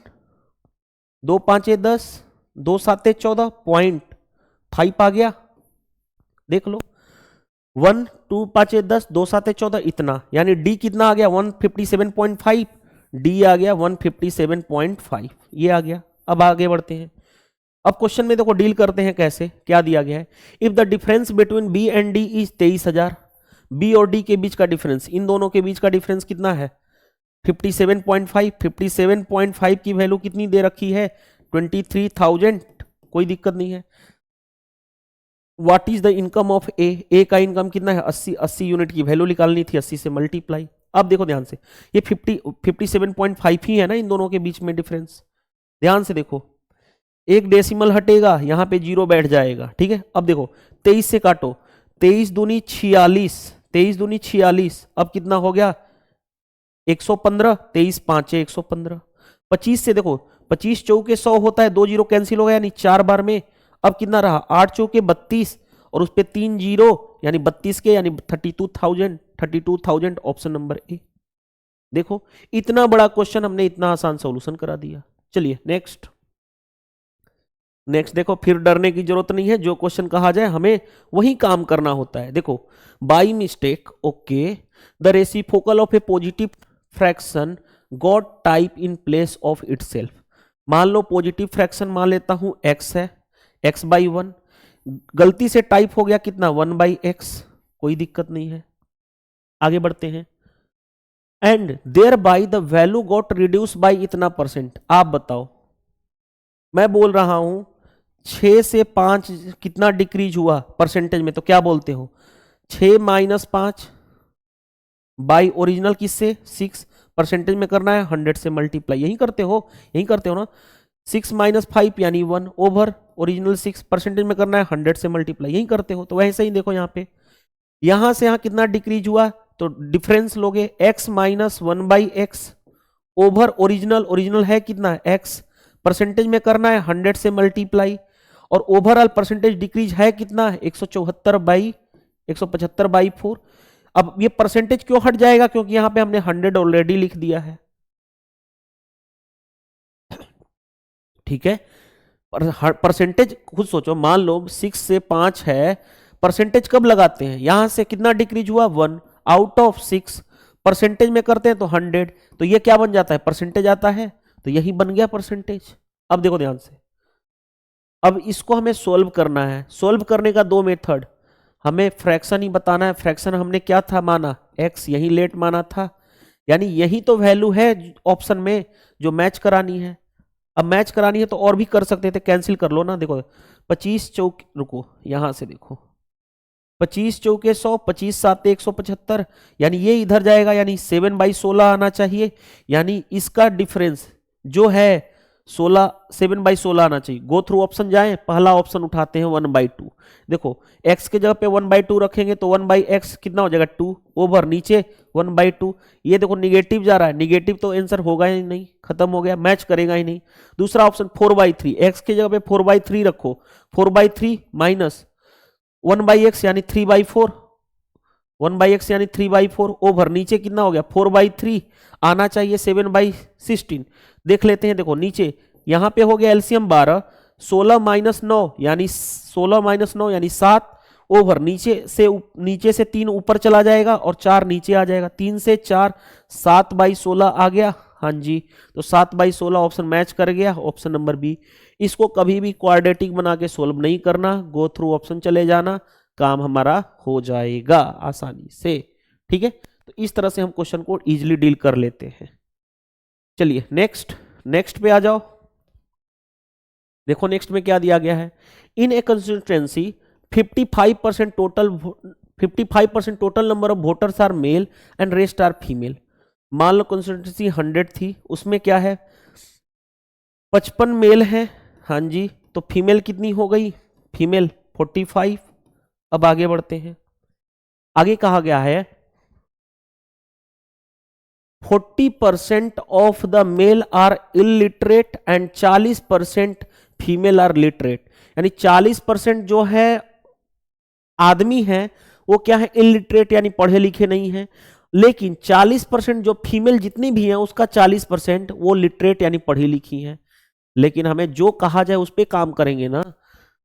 2 5 10, 2 7 14, 0.5 आ गया। देख लो 1 2 5 10, 2 7 14 इतना, यानी डी कितना आ गया 157.5, डी आ गया 157.5, ये आ गया। अब आगे बढ़ते हैं। अब क्वेश्चन में देखो डील करते हैं कैसे, क्या दिया गया है, if the difference between B and D is 23,000, B और डी के बीच का डिफरेंस, इन दोनों के बीच का डिफरेंस कितना है 57.5, 57.5 की वैल्यू कितनी दे रखी है 23,000, कोई दिक्कत नहीं है। What is the income of A का इनकम कितना है 80 यूनिट की वैल्यू निकालनी थी, 80 से मल्टीप्लाई। अब देखो ध्यान से, ये 57.5 ही है ना इन दोनों के बीच में डिफरेंस, ध्यान से देखो, एक डेसिमल हटेगा यहां पे 0 बैठ जाएगा, ठीक है। अब देखो 23 से काटो, 23 दूनी 46, 23 दूनी 46, अब कितना हो गया 115, 23 5 115। 25 से देखो, 25 चौके 100 होता है, 2 0 कैंसिल हो गया यानी 4 बार में, अब कितना रहा 8 चौके 32 और उस पे 3 0 यानी 32 के, यानी 32,000, 32,000 ऑप्शन नंबर ए। देखो इतना बड़ा क्वेश्चन हमने इतना आसान सॉल्यूशन करा दिया। चलिए नेक्स्ट, नेक्स्ट देखो, फिर डरने की जरूरत नहीं है, जो क्वेश्चन कहा जाए हमें वही काम करना होता है। देखो by mistake, okay, the reciprocal of A positive fraction got type in place of itself. मान लो पॉजिटिव फ्रैक्शन मान लेता हूं x है, x/1, गलती से टाइप हो गया कितना 1/x, कोई दिक्कत नहीं है। आगे बढ़ते हैं। And there by the value got reduce by इतना %। आप बताओ, मैं बोल रहा हूं 6 से 5 कितना डिक्रीज हुआ परसेंटेज में, तो क्या बोलते हो 6 - 5 बाई ओरिजिनल किससे 6, परसेंटेज में करना है 100 से मल्टीप्लाई, यही करते हो ना, 6 - 5 यानी 1 ओवर ओरिजिनल 6, परसेंटेज में करना है 100 से मल्टीप्लाई, यही करते हो। तो वैसे ही देखो यहाँ पे, यहां से यहां कितना डिक्रीज हुआ, तो डिफरेंस लोगे x - 1/x over original, original है कितना x, परसेंटेज में करना है 100 से मल्टीप्लाई, और ओवरऑल परसेंटेज डिक्रीज है कितना 175/4। अब ये परसेंटेज क्यों हट जाएगा, क्योंकि यहां पे हमने 100 ऑलरेडी लिख दिया है, ठीक है। परसेंटेज खुद सोचो, मान लो 6 से 5 है, परसेंटेज कब लगाते हैं, यहां से कितना डिक्रीज हुआ 1 आउट ऑफ 6, परसेंटेज में करते हैं तो 100, तो ये क्या बन जाता है परसेंटेज आता है, तो यही बन गया परसेंटेज। अब देखो ध्यान से, अब इसको हमें सोल्व करना है। सोल्व करने का दो मेथड, हमें फ्रैक्शन ही बताना है। फ्रैक्शन हमने क्या था माना, x, यही लेट माना था, यानी यही तो वैल्यू है ऑप्शन में जो मैच करानी है। अब मैच करानी है तो और भी कर सकते थे, कैंसिल कर लो ना। देखो 25 चौक, रुको यहां से देखो, 25 चौके 100, 25 साते 175, यानी ये इधर जाएगा, यानी 7/16 आना चाहिए। यानी इसका डिफरेंस जो है 16, 7/16 आना चाहिए। गो थ्रू ऑप्शन जाएं, पहला ऑप्शन उठाते हैं 1/2। देखो x के जगह पे 1/2 रखेंगे तो 1/x कितना हो जाएगा 2 ओवर नीचे 1/2। ये देखो निगेटिव जा रहा है, निगेटिव तो आंसर होगा ही नहीं, खत्म हो गया, मैच करेगा ही नहीं। दूसरा ऑप्शन 4/3, x के जगह पे 4/3 रखो, 4/3 माइनस 1/x यानी 3/4, 1/x यानी 3/4 ओवर नीचे कितना हो गया 4/3 आना चाहिए 7/16। देख लेते हैं, देखो नीचे यहां पे हो गया एलसीएम 12, 16 माइनस 9 यानी 16 माइनस 9 यानी 7 ओवर नीचे से 3 ऊपर चला जाएगा और 4 नीचे आ जाएगा, 3 से 4 7/16 आ गया। हाँ जी, तो 7/16 ऑप्शन मैच कर गया, ऑप्शन नंबर बी। इसको कभी भी क्वाड्रेटिक बना के सोल्व नहीं करना, गो थ्रू ऑप्शन चले जाना, काम हमारा हो जाएगा आसानी से। ठीक है, तो इस तरह से हम क्वेश्चन को इजीली डील कर लेते हैं। चलिए नेक्स्ट पे आ जाओ। देखो नेक्स्ट में क्या दिया गया है, in a constituency 55% total number of voters are male and rest are female. मान लो कंस्टिट्यूएंसी 100 थी, उसमें क्या है 55 मेल है, हाँ जी, तो फीमेल कितनी हो गई, फीमेल 45। अब आगे बढ़ते हैं, आगे कहा गया है 40% of the male are illiterate and 40% female are literate. यानी 40% जो है आदमी है वो क्या है इलिटरेट यानी पढ़े लिखे नहीं है, लेकिन 40% जो फीमेल जितनी भी हैं उसका 40% वो लिटरेट यानी पढ़ी लिखी हैं। लेकिन हमें जो कहा जाए उस पर काम करेंगे ना,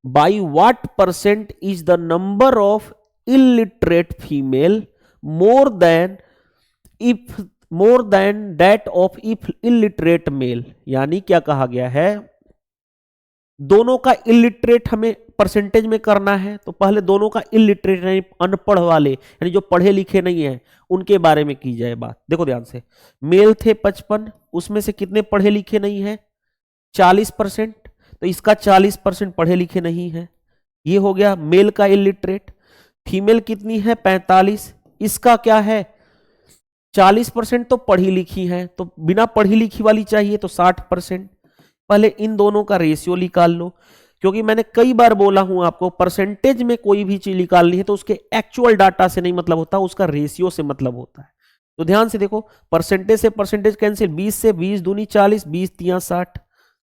by what percent is the number of illiterate female more than that of if illiterate male. यानी क्या कहा गया है, दोनों का इलिटरेट हमें परसेंटेज में करना है, तो पहले दोनों का इलिटरेट यानी अनपढ़ वाले यानी जो पढ़े लिखे नहीं है उनके बारे में की जाए बात। देखो ध्यान से, मेल थे 55, उसमें से कितने पढ़े लिखे नहीं है 40%, तो इसका 40% पढ़े लिखे नहीं है, ये हो गया मेल का इलिटरेट। फीमेल कितनी है 45, इसका क्या है 40% तो पढ़ी लिखी है, तो बिना पढ़ी लिखी वाली चाहिए तो 60%। पहले इन दोनों का रेशियो निकाल लो, क्योंकि मैंने कई बार बोला हूं आपको परसेंटेज में कोई भी चीज निकालनी है तो उसके एक्चुअल डाटा से नहीं मतलब होता, उसका रेशियो से मतलब होता है। तो ध्यान से देखो, परसेंटेज से परसेंटेज कैंसिल, 20 से 20 दूनी 40, 20 तिया 60।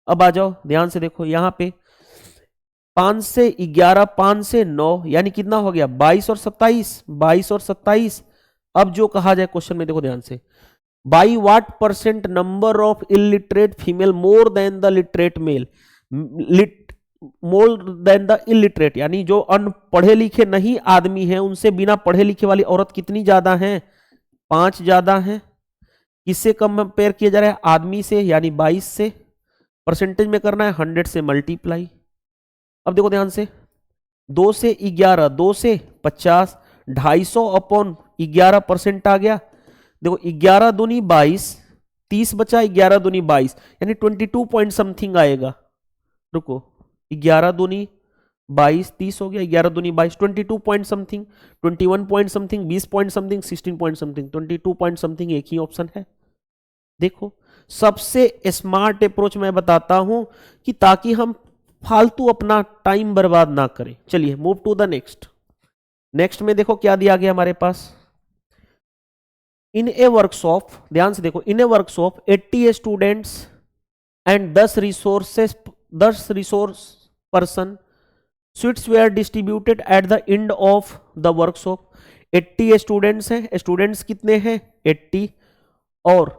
अब आ जाओ ध्यान से देखो, यहां पे 5 से 11, 5 से 9 यानी कितना हो गया 22 और 27, 22 और 27। अब जो कहा जाए क्वेश्चन में देखो ध्यान से, by what percent number of illiterate female more than the literate male, more than the illiterate यानी जो अनपढ़े लिखे नहीं आदमी हैं उनसे बिना पढ़े लिखे वाली औरत कितनी ज्यादा है 5 ज्यादा है। किससे कंपेयर किया जा रहा है, आदमी से, यानी 22 से। परसेंटेज में करना है 100 से मल्टीप्लाई। अब देखो ध्यान से, 2 से 11, 2 से 50, 250 अपॉन 11% आ गया। देखो 11 दूनी 22, 30 बचा, 11 दूनी 22 यानी 22 पॉइंट समथिंग आएगा। रुको 11 दूनी 22, 30 हो गया, 11 दूनी 22, 22 point something, 21 point something, 20 point something, 16 point something, 22 point something एक ही ऑप्शन है। देखो सबसे स्मार्ट अप्रोच मैं बताता हूं कि ताकि हम फालतू अपना टाइम बर्बाद ना करें। चलिए मूव टू द नेक्स्ट में देखो क्या दिया गया हमारे पास, इन ए वर्कशॉप, ध्यान से देखो, in a workshop 80 students and 10 resource person, sweets were distributed at the end of the workshop. 80 students हैं, स्टूडेंट्स कितने हैं 80, और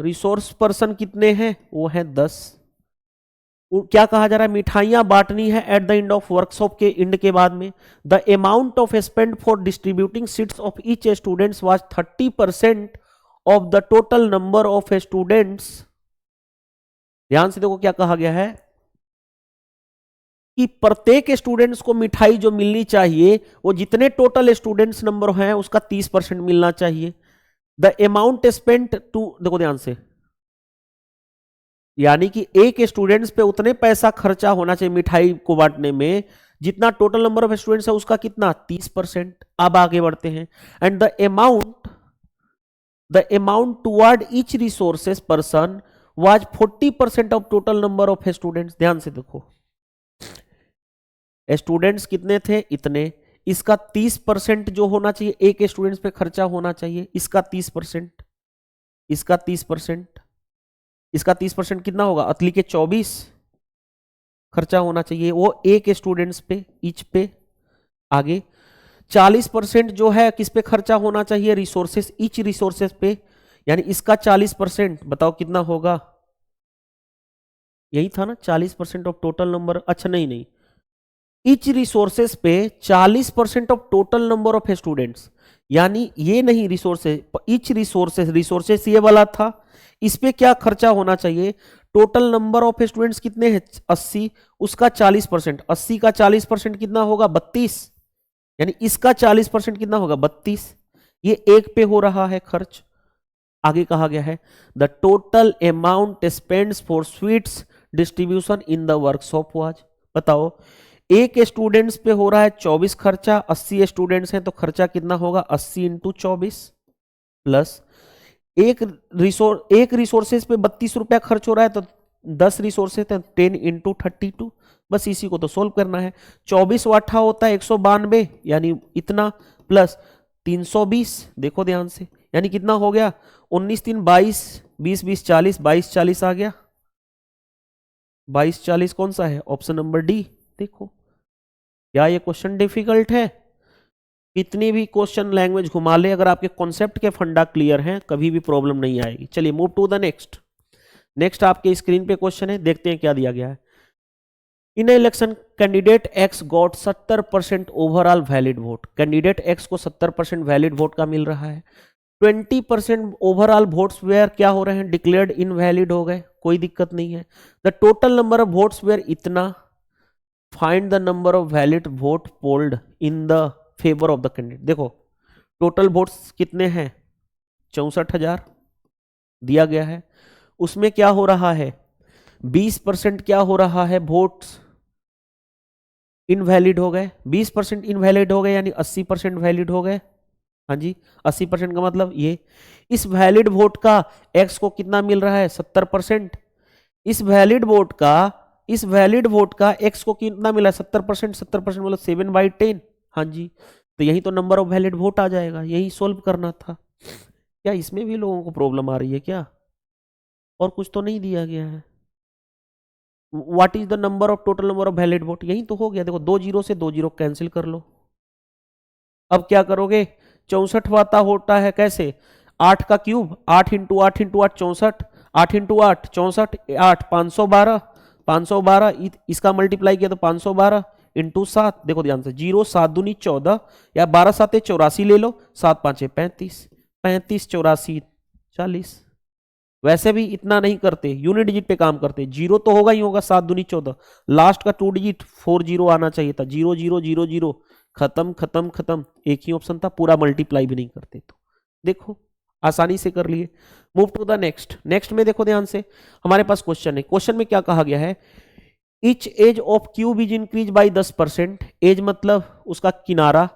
रिसोर्स पर्सन कितने हैं वो हैं 10। क्या कहा जा रहा है, मिठाइयां बांटनी है eight the end of workshop के एंड के बाद में। The amount of spend for distributing seats of each students was 30% of the total number of students. ध्यान से देखो क्या कहा गया है कि प्रत्येक स्टूडेंट्स को मिठाई जो मिलनी चाहिए वो जितने टोटल स्टूडेंट्स नंबर हैं उसका 30% मिलना चाहिए। द अमाउंट स्पेंट टू, देखो ध्यान से, यानी कि एक स्टूडेंट्स पे उतने पैसा खर्चा होना चाहिए मिठाई को बांटने में जितना टोटल नंबर ऑफ स्टूडेंट्स है उसका कितना 30%। अब आगे बढ़ते हैं। And the amount toward each resources person was 40% of total number of students. ध्यान से देखो, स्टूडेंट्स कितने थे, इतने, इसका 30% जो होना चाहिए एक स्टूडेंट्स पे खर्चा होना चाहिए, इसका 30%, इसका 30%, इसका 30% कितना होगा, अतली के 24 खर्चा होना चाहिए वो एक स्टूडेंट्स पे, ईच पे। आगे 40% जो है किस पे खर्चा होना चाहिए, रिसोर्सेस, ईच रिसोर्सेस पे, यानी इसका 40%, बताओ कितना होगा, यही था ना 40% ऑफ टोटल नंबर। अच्छा नहीं, ईच रिसोर्सेस पे 40% of total number of students, यानी ये नहीं रिसोर्सेस, ईच रिसोर्सेस ये वाला था, इस पे क्या खर्चा होना चाहिए, टोटल नंबर ऑफ स्टूडेंट्स कितने हैं 80, उसका 40%, 80 का 40% कितना होगा 32, यानी इसका 40% कितना होगा 32, ये एक पे हो रहा है खर्च। आगे कहा गया है the total amount spends for sweets distribution in the workshop was, बताओ एक स्टूडेंट्स पे हो रहा है 24 खर्चा, 80 स्टूडेंट्स हैं तो खर्चा कितना होगा 80 इंटू 24 प्लस एक रिसोर्सेज पे 32 रुपया खर्च हो रहा है तो 10 रिसोर्सेज है 10 इंटू 32, बस इसी को तो सोल्व करना है। 24 वाठा होता है 192, यानी इतना प्लस 320, देखो ध्यान से, यानी कितना हो गया 19 3 22, 20 20 40, 22 40 आ गया। 22 40 कौन सा है, ऑप्शन नंबर डी। देखो क्या ये क्वेश्चन डिफिकल्ट है, कितनी भी क्वेश्चन लैंग्वेज घुमा ले, अगर आपके कॉन्सेप्ट के फंडा क्लियर हैं कभी भी प्रॉब्लम नहीं आएगी। चलिए मूव टू द नेक्स्ट आपके स्क्रीन पे क्वेश्चन है, देखते हैं क्या दिया गया है। In election candidate X got 70% overall valid vote, candidate X को 70% वैलिड वोट का मिल रहा है। 20% ओवरऑल वोट्स वेयर क्या हो रहे हैं, डिक्लेयर्ड इनवैलिड हो गए, कोई दिक्कत नहीं है। The total number of votes were इतना, find the number of valid vote polled in the favour of the candidate. देखो टोटल वोट्स कितने हैं 64,000 दिया गया है, उसमें क्या हो रहा है 20% क्या हो रहा है वोट्स इनवैलिड हो गए, 20% इनवैलिड हो गए यानी 80% वैलिड हो गए। हाँ जी 80% का मतलब ये, इस वैलिड वोट का एक्स को कितना मिल रहा है 70%, इस वैलिड वोट का एक्स को कितना मिला 70%, 70% मतलब 7/10। हाँ जी तो यही तो नंबर ऑफ वैलिड वोट आ जाएगा, यही सोल्व करना था। क्या इसमें भी लोगों को प्रॉब्लम आ रही है क्या, और कुछ तो नहीं दिया गया है। What is the number of total number of valid vote, यही तो हो गया। देखो 2 जीरो से 2 जीरो कैंसिल कर लो। अब क्या करोगे 64 वाता होता है कैसे, 8 का क्यूब, 8 इंटू 8 इंटू 8 64, 8 इंटू 8 64, 8 512, 512 इसका मल्टीप्लाई किया तो 512 इंटू 7, देखो ध्यान से 0 7 दूनी 14 या 12 7 84 ले लो, 7 5 35, 35 84 40। वैसे भी इतना नहीं करते, यूनिट डिजिट पे काम करते, जीरो तो होगा ही होगा, 7 दूनी 14, लास्ट का 2 डिजिट 4 0 आना चाहिए था, 0 0 0 0 खत्म खत्म खत्म, एक ही ऑप्शन था, पूरा मल्टीप्लाई भी नहीं करते। तो देखो आसानी से कर लिए। मूव टू द नेक्स्ट में देखो ध्यान से, हमारे पास क्वेश्चन है, क्वेश्चन में क्या कहा गया है, each edge of cube is increase by 10%, edge मतलब उसका किनारा,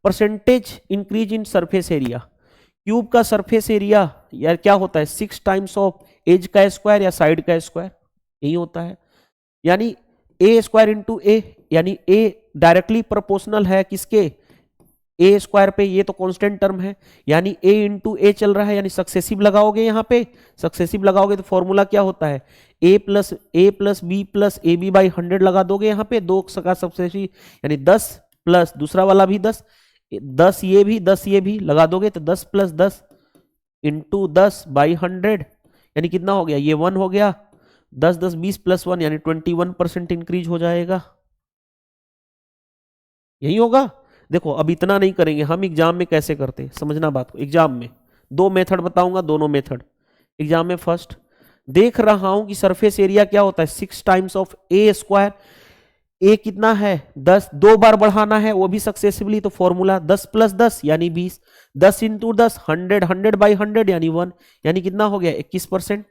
percentage increase in surface area, cube का सरफेस एरिया यार क्या होता है 6 टाइम्स ऑफ एज का स्क्वायर या साइड का स्क्वायर, यही होता है, यानी ए स्क्वायर इंटू ए, यानी ए डायरेक्टली प्रोपोर्शनल है किसके, ए स्क्वायर पे, ये तो कांस्टेंट टर्म है, यानी ए इंटू ए चल रहा है, यानी सक्सेसिव लगाओगे, यहाँ पे सक्सेसिव लगाओगे तो फॉर्मूला क्या होता है A plus B plus A B by 100 लगा दोगे, यहाँ पे 2 का सक्सेसिव यानी 10 प्लस दूसरा वाला भी 10 10 ये भी लगा दोगे तो 10 + 10 इंटू 10 बाई 100, यानी कितना हो गया, ये 1 हो गया, 10 10 20 प्लस 1 यानी 21% इंक्रीज हो जाएगा। यही होगा। देखो अब इतना नहीं करेंगे हम, एग्जाम में कैसे करते हैं समझना बात को। एग्जाम में दो मेथड बताऊंगा, दोनों मेथड एग्जाम में। फर्स्ट देख रहा हूं कि सरफेस एरिया क्या होता है 6 टाइम्स ऑफ ए स्क्वायर। ए कितना है 10, दो बार बढ़ाना है वो भी सक्सेसिवली, तो फॉर्मूला 10 प्लस 10 यानी 20, 10 इंटू 10 100, 100 बाई 100 यानी 1, यानी कितना हो गया 21%।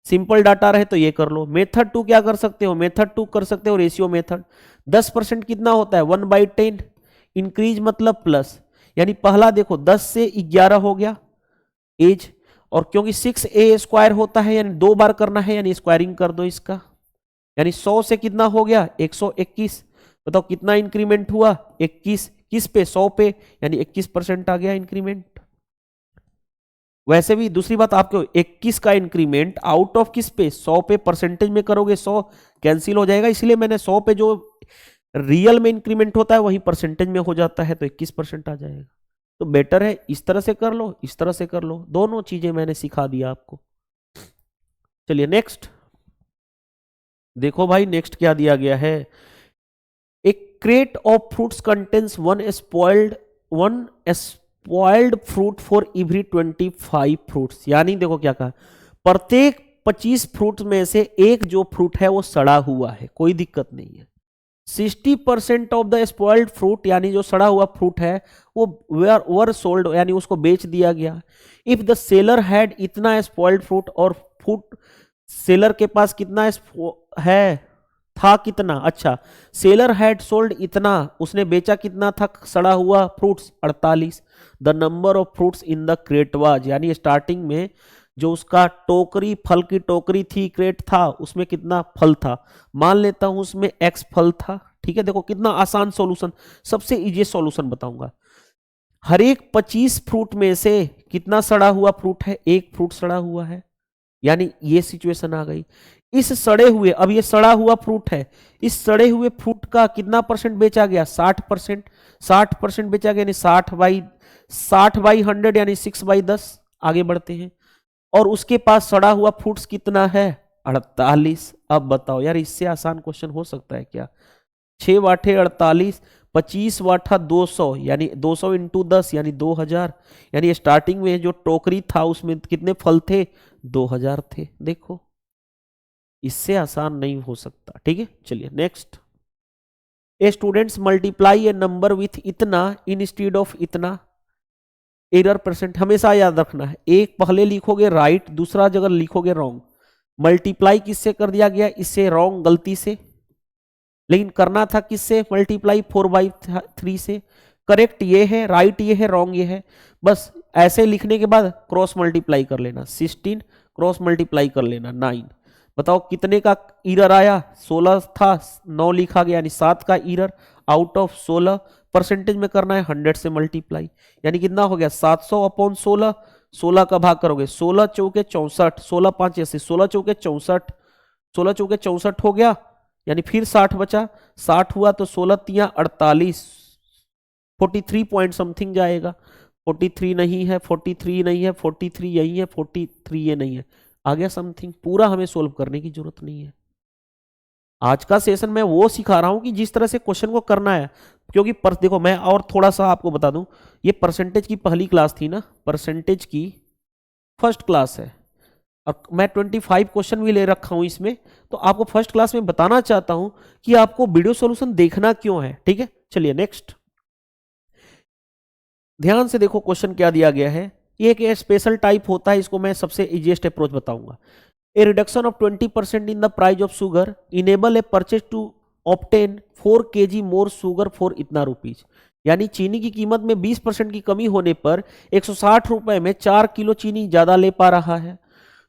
सिंपल डाटा रहे तो ये कर लो। मेथड टू क्या कर सकते हो, मेथड टू कर सकते हो रेशियो मेथड। 10% कितना होता है 1/10, इंक्रीज मतलब प्लस, यानी पहला देखो 10 से 11 हो गया एज, और क्योंकि 6a स्क्वायर होता है यानी दो बार करना है, यानी स्क्वायरिंग कर दो इसका, यानी 100 से कितना हो गया 121। बताओ कितना इंक्रीमेंट हुआ 21, किस पे 100 पे, यानी 21% आ गया इंक्रीमेंट। वैसे भी दूसरी बात, आपको 21 का इंक्रीमेंट आउट ऑफ किस पे 100 पे, परसेंटेज में करोगे 100 कैंसिल हो जाएगा, इसलिए मैंने 100 पे जो रियल में इंक्रीमेंट होता है वही परसेंटेज में हो जाता है, तो 21% आ जाएगा। तो बेटर है इस तरह से कर लो, इस तरह से कर लो, दोनों चीजें मैंने सिखा दिया आपको। चलिए नेक्स्ट देखो भाई, नेक्स्ट क्या दिया गया है। एक crate of fruits contains one spoiled fruit for every 25 fruits, यानी देखो क्या कहा, प्रत्येक 25 फ्रूट में से एक जो फ्रूट है वो सड़ा हुआ है, कोई दिक्कत नहीं है। 60% ऑफ द स्पॉइल्ड फ्रूट, यानी जो सड़ा हुआ फ्रूट है वो वर सोल्ड, यानी उसको बेच दिया गया। इफ द सेलर हैड इतना स्पॉइल्ड फ्रूट, और फ्रूट सेलर के पास कितना है था कितना, अच्छा सेलर हैड सोल्ड इतना, उसने बेचा कितना था सड़ा हुआ fruits 48। The number of fruits in the crate was, यानी स्टार्टिंग में जो उसका टोकरी, फल की टोकरी थी, क्रेट था, उसमें कितना फल था, मान लेता हूं उसमें x फल था। ठीक है, देखो कितना आसान सॉल्यूशन, सबसे इजी सॉल्यूशन बताऊंगा। हर एक 25 फ्रूट में से कितना सड़ा हुआ फ्रूट है, एक फ्रूट सड़ा हुआ है, यानी ये सिचुएशन आ गई। इस सड़े हुए, अब ये सड़ा हुआ फ्रूट है, इस सड़े हुए फ्रूट का कितना परसेंट बेचा गया 60%, 60% बेचा गया, यानी 60/100 यानी 6/10। आगे बढ़ते हैं, और उसके पास सड़ा हुआ फ्रूट्स कितना है 48। अब बताओ यार, इससे आसान क्वेश्चन हो सकता है क्या। 6 वाठे 48, 25 वाठा 200, यानी 200 इंटू 10 यानी 2000, यानी स्टार्टिंग में जो टोकरी था उसमें कितने फल थे 2000 थे। देखो इससे आसान नहीं हो सकता। ठीक है, चलिए next. A students multiply A number with इतना इंस्टेड ऑफ इतना। एरर परसेंट हमेशा याद रखना है, एक पहले लिखोगे राइट, दूसरा जगह लिखोगे रॉन्ग। मल्टीप्लाई किससे कर दिया गया, इससे रॉन्ग गलती से, लेकिन करना था किससे मल्टीप्लाई 4/3 से। करेक्ट ये है, राइट ये है, रॉन्ग ये है। बस ऐसे लिखने के बाद क्रॉस मल्टीप्लाई कर लेना, 16 क्रॉस मल्टीप्लाई कर लेना 9। बताओ कितने का एरर आया, 16 था 9 लिखा गया, यानी 7 का एरर आउट ऑफ 16। परसेंटेज में करना है 100 से मल्टीप्लाई, यानी कितना हो गया 700/16। 16 का भाग करोगे 16 चौके 64, 16 5 ऐसे 16 चौके 64, 16 चौके 64 हो गया, यानी फिर 60 बचा, 60 हुआ तो 16 तिया 48, 43 पॉइंट समथिंग जाएगा। 43 नहीं है, 43 नहीं है, 43 यही है, 43 ये नहीं है, आ गया समथिंग। पूरा हमें सोल्व करने की जरूरत नहीं है। आज का सेशन मैं वो सिखा रहा हूं कि जिस तरह से क्वेश्चन को करना है, क्योंकि देखो मैं और थोड़ा सा आपको बता दूं, ये परसेंटेज की पहली क्लास थी ना, परसेंटेज की फर्स्ट क्लास है, और मैं 25 क्वेश्चन भी ले रखा हूं इसमें, तो आपको फर्स्ट क्लास में बताना चाहता हूं कि आपको वीडियो सॉल्यूशन देखना क्यों है। ठीक है, चलिए नेक्स्ट। ध्यान से देखो क्वेश्चन क्या दिया गया है। ये एक स्पेशल टाइप होता है, इसको मैं सबसे इजीएस्ट अप्रोच बताऊंगा। A reduction of 20% in the price of sugar enable a purchase to obtain 4 kg more sugar for इतना रुपीज, यानी चीनी की कीमत में 20% की कमी होने पर 160 रुपए में 4 किलो चीनी ज्यादा ले पा रहा है,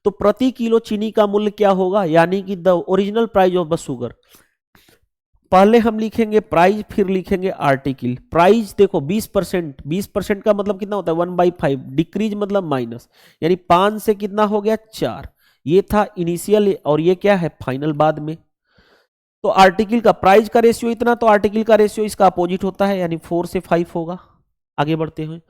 तो प्रति किलो चीनी का मूल्य क्या होगा, यानी कि the original price of the sugar. पहले हम लिखेंगे प्राइस, फिर लिखेंगे आर्टिकल। प्राइस देखो 20%, 20% का मतलब कितना होता है 1/5, डिक्रीज मतलब माइनस, यानी 5 से कितना हो गया 4। ये था इनिशियल, और ये क्या है फाइनल बाद में। तो आर्टिकल का प्राइस का रेशियो इतना, तो आर्टिकल का रेशियो इसका अपोजिट होता है, यानी 4 से 5 होगा। आगे बढ़ते हैं,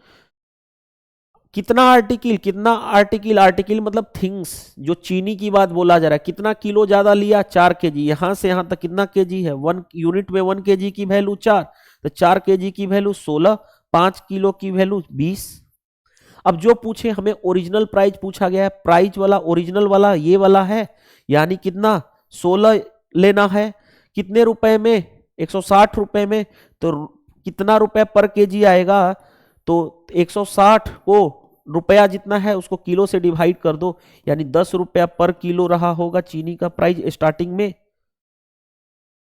कितना आर्टिकल, कितना आर्टिकल, आर्टिकल मतलब थिंग्स, जो चीनी की बात बोला जा रहा है, कितना किलो ज्यादा लिया 4 केजी, यहां से यहां तक कितना केजी है 1 यूनिट में 1 केजी की वैल्यू 4, तो 4 केजी की वैल्यू 16, 5 किलो की वैल्यू 20। अब जो पूछे हमें ओरिजिनल प्राइस पूछा गया है, प्राइस वाला ओरिजिनल वाला ये वाला है, यानी कितना 16 लेना है, कितने रुपए में 160 रुपए में, तो कितना रुपए पर केजी आएगा, तो 160 को रुपया जितना है उसको किलो से डिवाइड कर दो, यानी 10 रुपया पर किलो रहा होगा चीनी का प्राइस स्टार्टिंग में।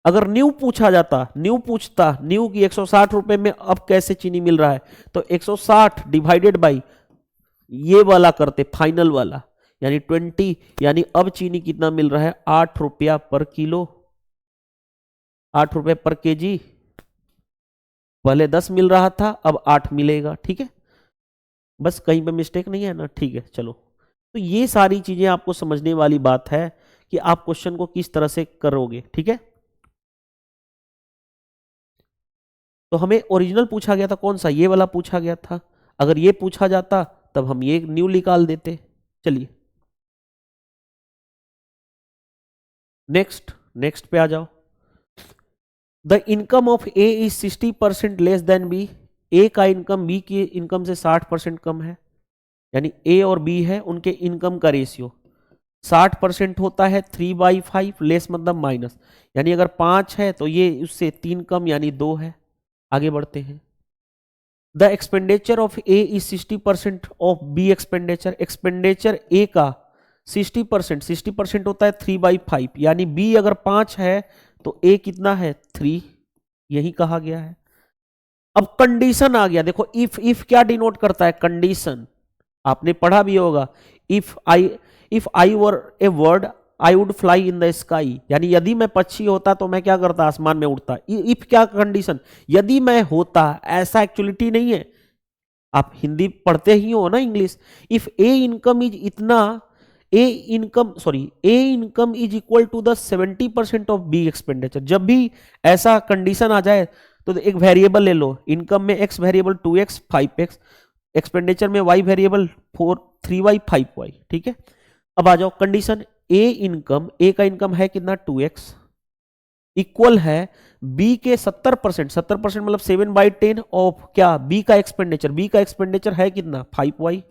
अगर न्यू पूछा जाता, न्यू पूछता, न्यू की 160 रुपए में अब कैसे चीनी मिल रहा है, तो 160 डिवाइडेड बाई ये वाला करते फाइनल वाला, यानी 20, यानी अब चीनी कितना मिल रहा है 8 रुपया पर किलो, 8 रुपए पर केजी, पहले 10 मिल रहा था अब 8 मिलेगा। ठीक है, बस कहीं पे मिस्टेक नहीं है ना, ठीक है चलो। तो ये सारी चीजें आपको समझने वाली बात है कि आप क्वेश्चन को किस तरह से करोगे। ठीक है, तो हमें ओरिजिनल पूछा गया था कौन सा, ये वाला पूछा गया था, अगर ये पूछा जाता तब हम ये न्यू निकाल देते। चलिए नेक्स्ट, नेक्स्ट पे आ जाओ। The income of A is 60% less than B, A का इनकम बी की इनकम से 60% कम है, यानी ए और बी है उनके इनकम का रेशियो 60% होता है 3/5, लेस मतलब माइनस, यानी अगर 5 है तो ये उससे 3 कम यानी 2 है। आगे बढ़ते हैं। The expenditure of A is 60% of B expenditure, expenditure A का 60%, 60% होता है 3/5, यानी बी अगर 5 है तो ए कितना है 3, यही कहा गया है। अब कंडीशन आ गया, देखो इफ क्या डिनोट करता है, कंडीशन आपने पढ़ा भी होगा, if I were a word I would fly in the sky, यानी यदि मैं पक्षी होता तो मैं क्या करता, आसमान में उड़ता। इफ क्या कंडीशन, यदि मैं होता, ऐसा एक्चुअलिटी नहीं है, आप हिंदी पढ़ते ही हो ना English. If A income is इतना, A income is equal to the 70% of B expenditure, जब भी ऐसा कंडीशन आ जाए तो एक वेरिएबल ले लो, इनकम में x variable 2x 5x, expenditure में y वेरिएबल 3y 5y। ठीक है, अब आ जाओ कंडीशन, ए का इनकम है कितना 2x, इक्वल है बी के 70%, 70% मतलब 7/10 ऑफ क्या बी का एक्सपेंडिचर है कितना 5y।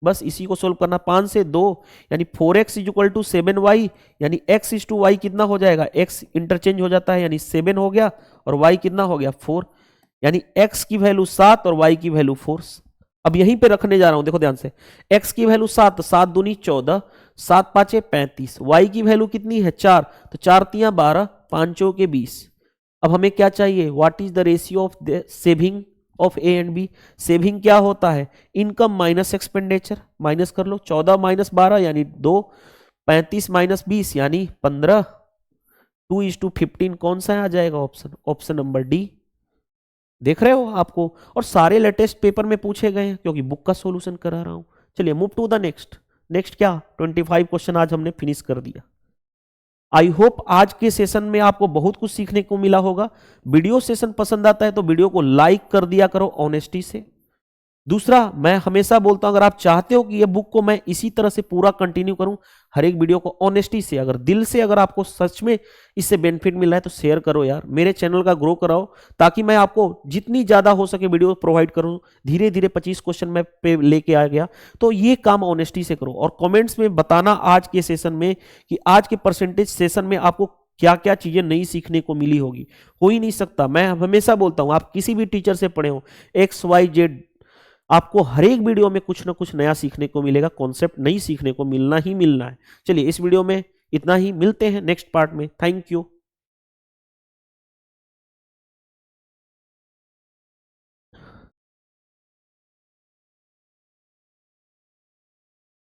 बस इसी को सोल्व करना, 5 से 2 यानी 4x is equal to 7y, यानी x इज टू y कितना हो जाएगा, x इंटरचेंज हो जाता है, यानी 7 हो गया और y कितना हो गया 4, यानी x की वैल्यू 7 और y की वैल्यू 4। अब यहीं पे रखने जा रहा हूं, देखो ध्यान से, x की वैल्यू 7, 7 दूनी 14, 7 5 35, y की वैल्यू कितनी है 4, तो 4 3 12, 5 चौके के 20। अब हमें क्या चाहिए, what is the ratio of the saving of A and B. Saving क्या होता है, इनकम माइनस एक्सपेंडिचर, माइनस कर लो, 14 माइनस 12 यानी 2, 35 माइनस 20 यानी 15, 2:15 कौन सा आ जाएगा ऑप्शन, ऑप्शन नंबर डी। देख रहे हो आपको, और सारे लेटेस्ट पेपर में पूछे गए हैं क्योंकि बुक का सॉल्यूशन करा रहा हूं। चलिए move to the next, next क्या 25 क्वेश्चन आज हमने फिनिश कर दिया। आई होप आज के सेशन में आपको बहुत कुछ सीखने को मिला होगा। वीडियो सेशन पसंद आता है तो वीडियो को लाइक कर दिया करो ऑनेस्टी से। दूसरा, मैं हमेशा बोलता हूं अगर आप चाहते हो कि ये बुक को मैं इसी तरह से पूरा कंटिन्यू करूं, हर एक वीडियो को ऑनेस्टी से, अगर दिल से, अगर आपको सच में इससे बेनिफिट मिल रहा है तो शेयर करो यार, मेरे चैनल का ग्रो कराओ, ताकि मैं आपको जितनी ज्यादा हो सके वीडियो प्रोवाइड करूं। धीरे धीरे 25 क्वेश्चन मैं पे लेके आ गया, तो ये काम ऑनेस्टी से करो और कॉमेंट्स में बताना आज के सेशन में कि आज के परसेंटेज सेशन में आपको क्या क्या चीजें नई सीखने को मिली होगी। हो ही नहीं सकता, मैं हमेशा बोलता हूं आप किसी भी टीचर से पढ़े हो XYZ, आपको हर एक वीडियो में कुछ ना कुछ नया सीखने को मिलेगा, कॉन्सेप्ट नई सीखने को मिलना ही मिलना है। चलिए इस वीडियो में इतना ही, मिलते हैं नेक्स्ट पार्ट में। Thank you.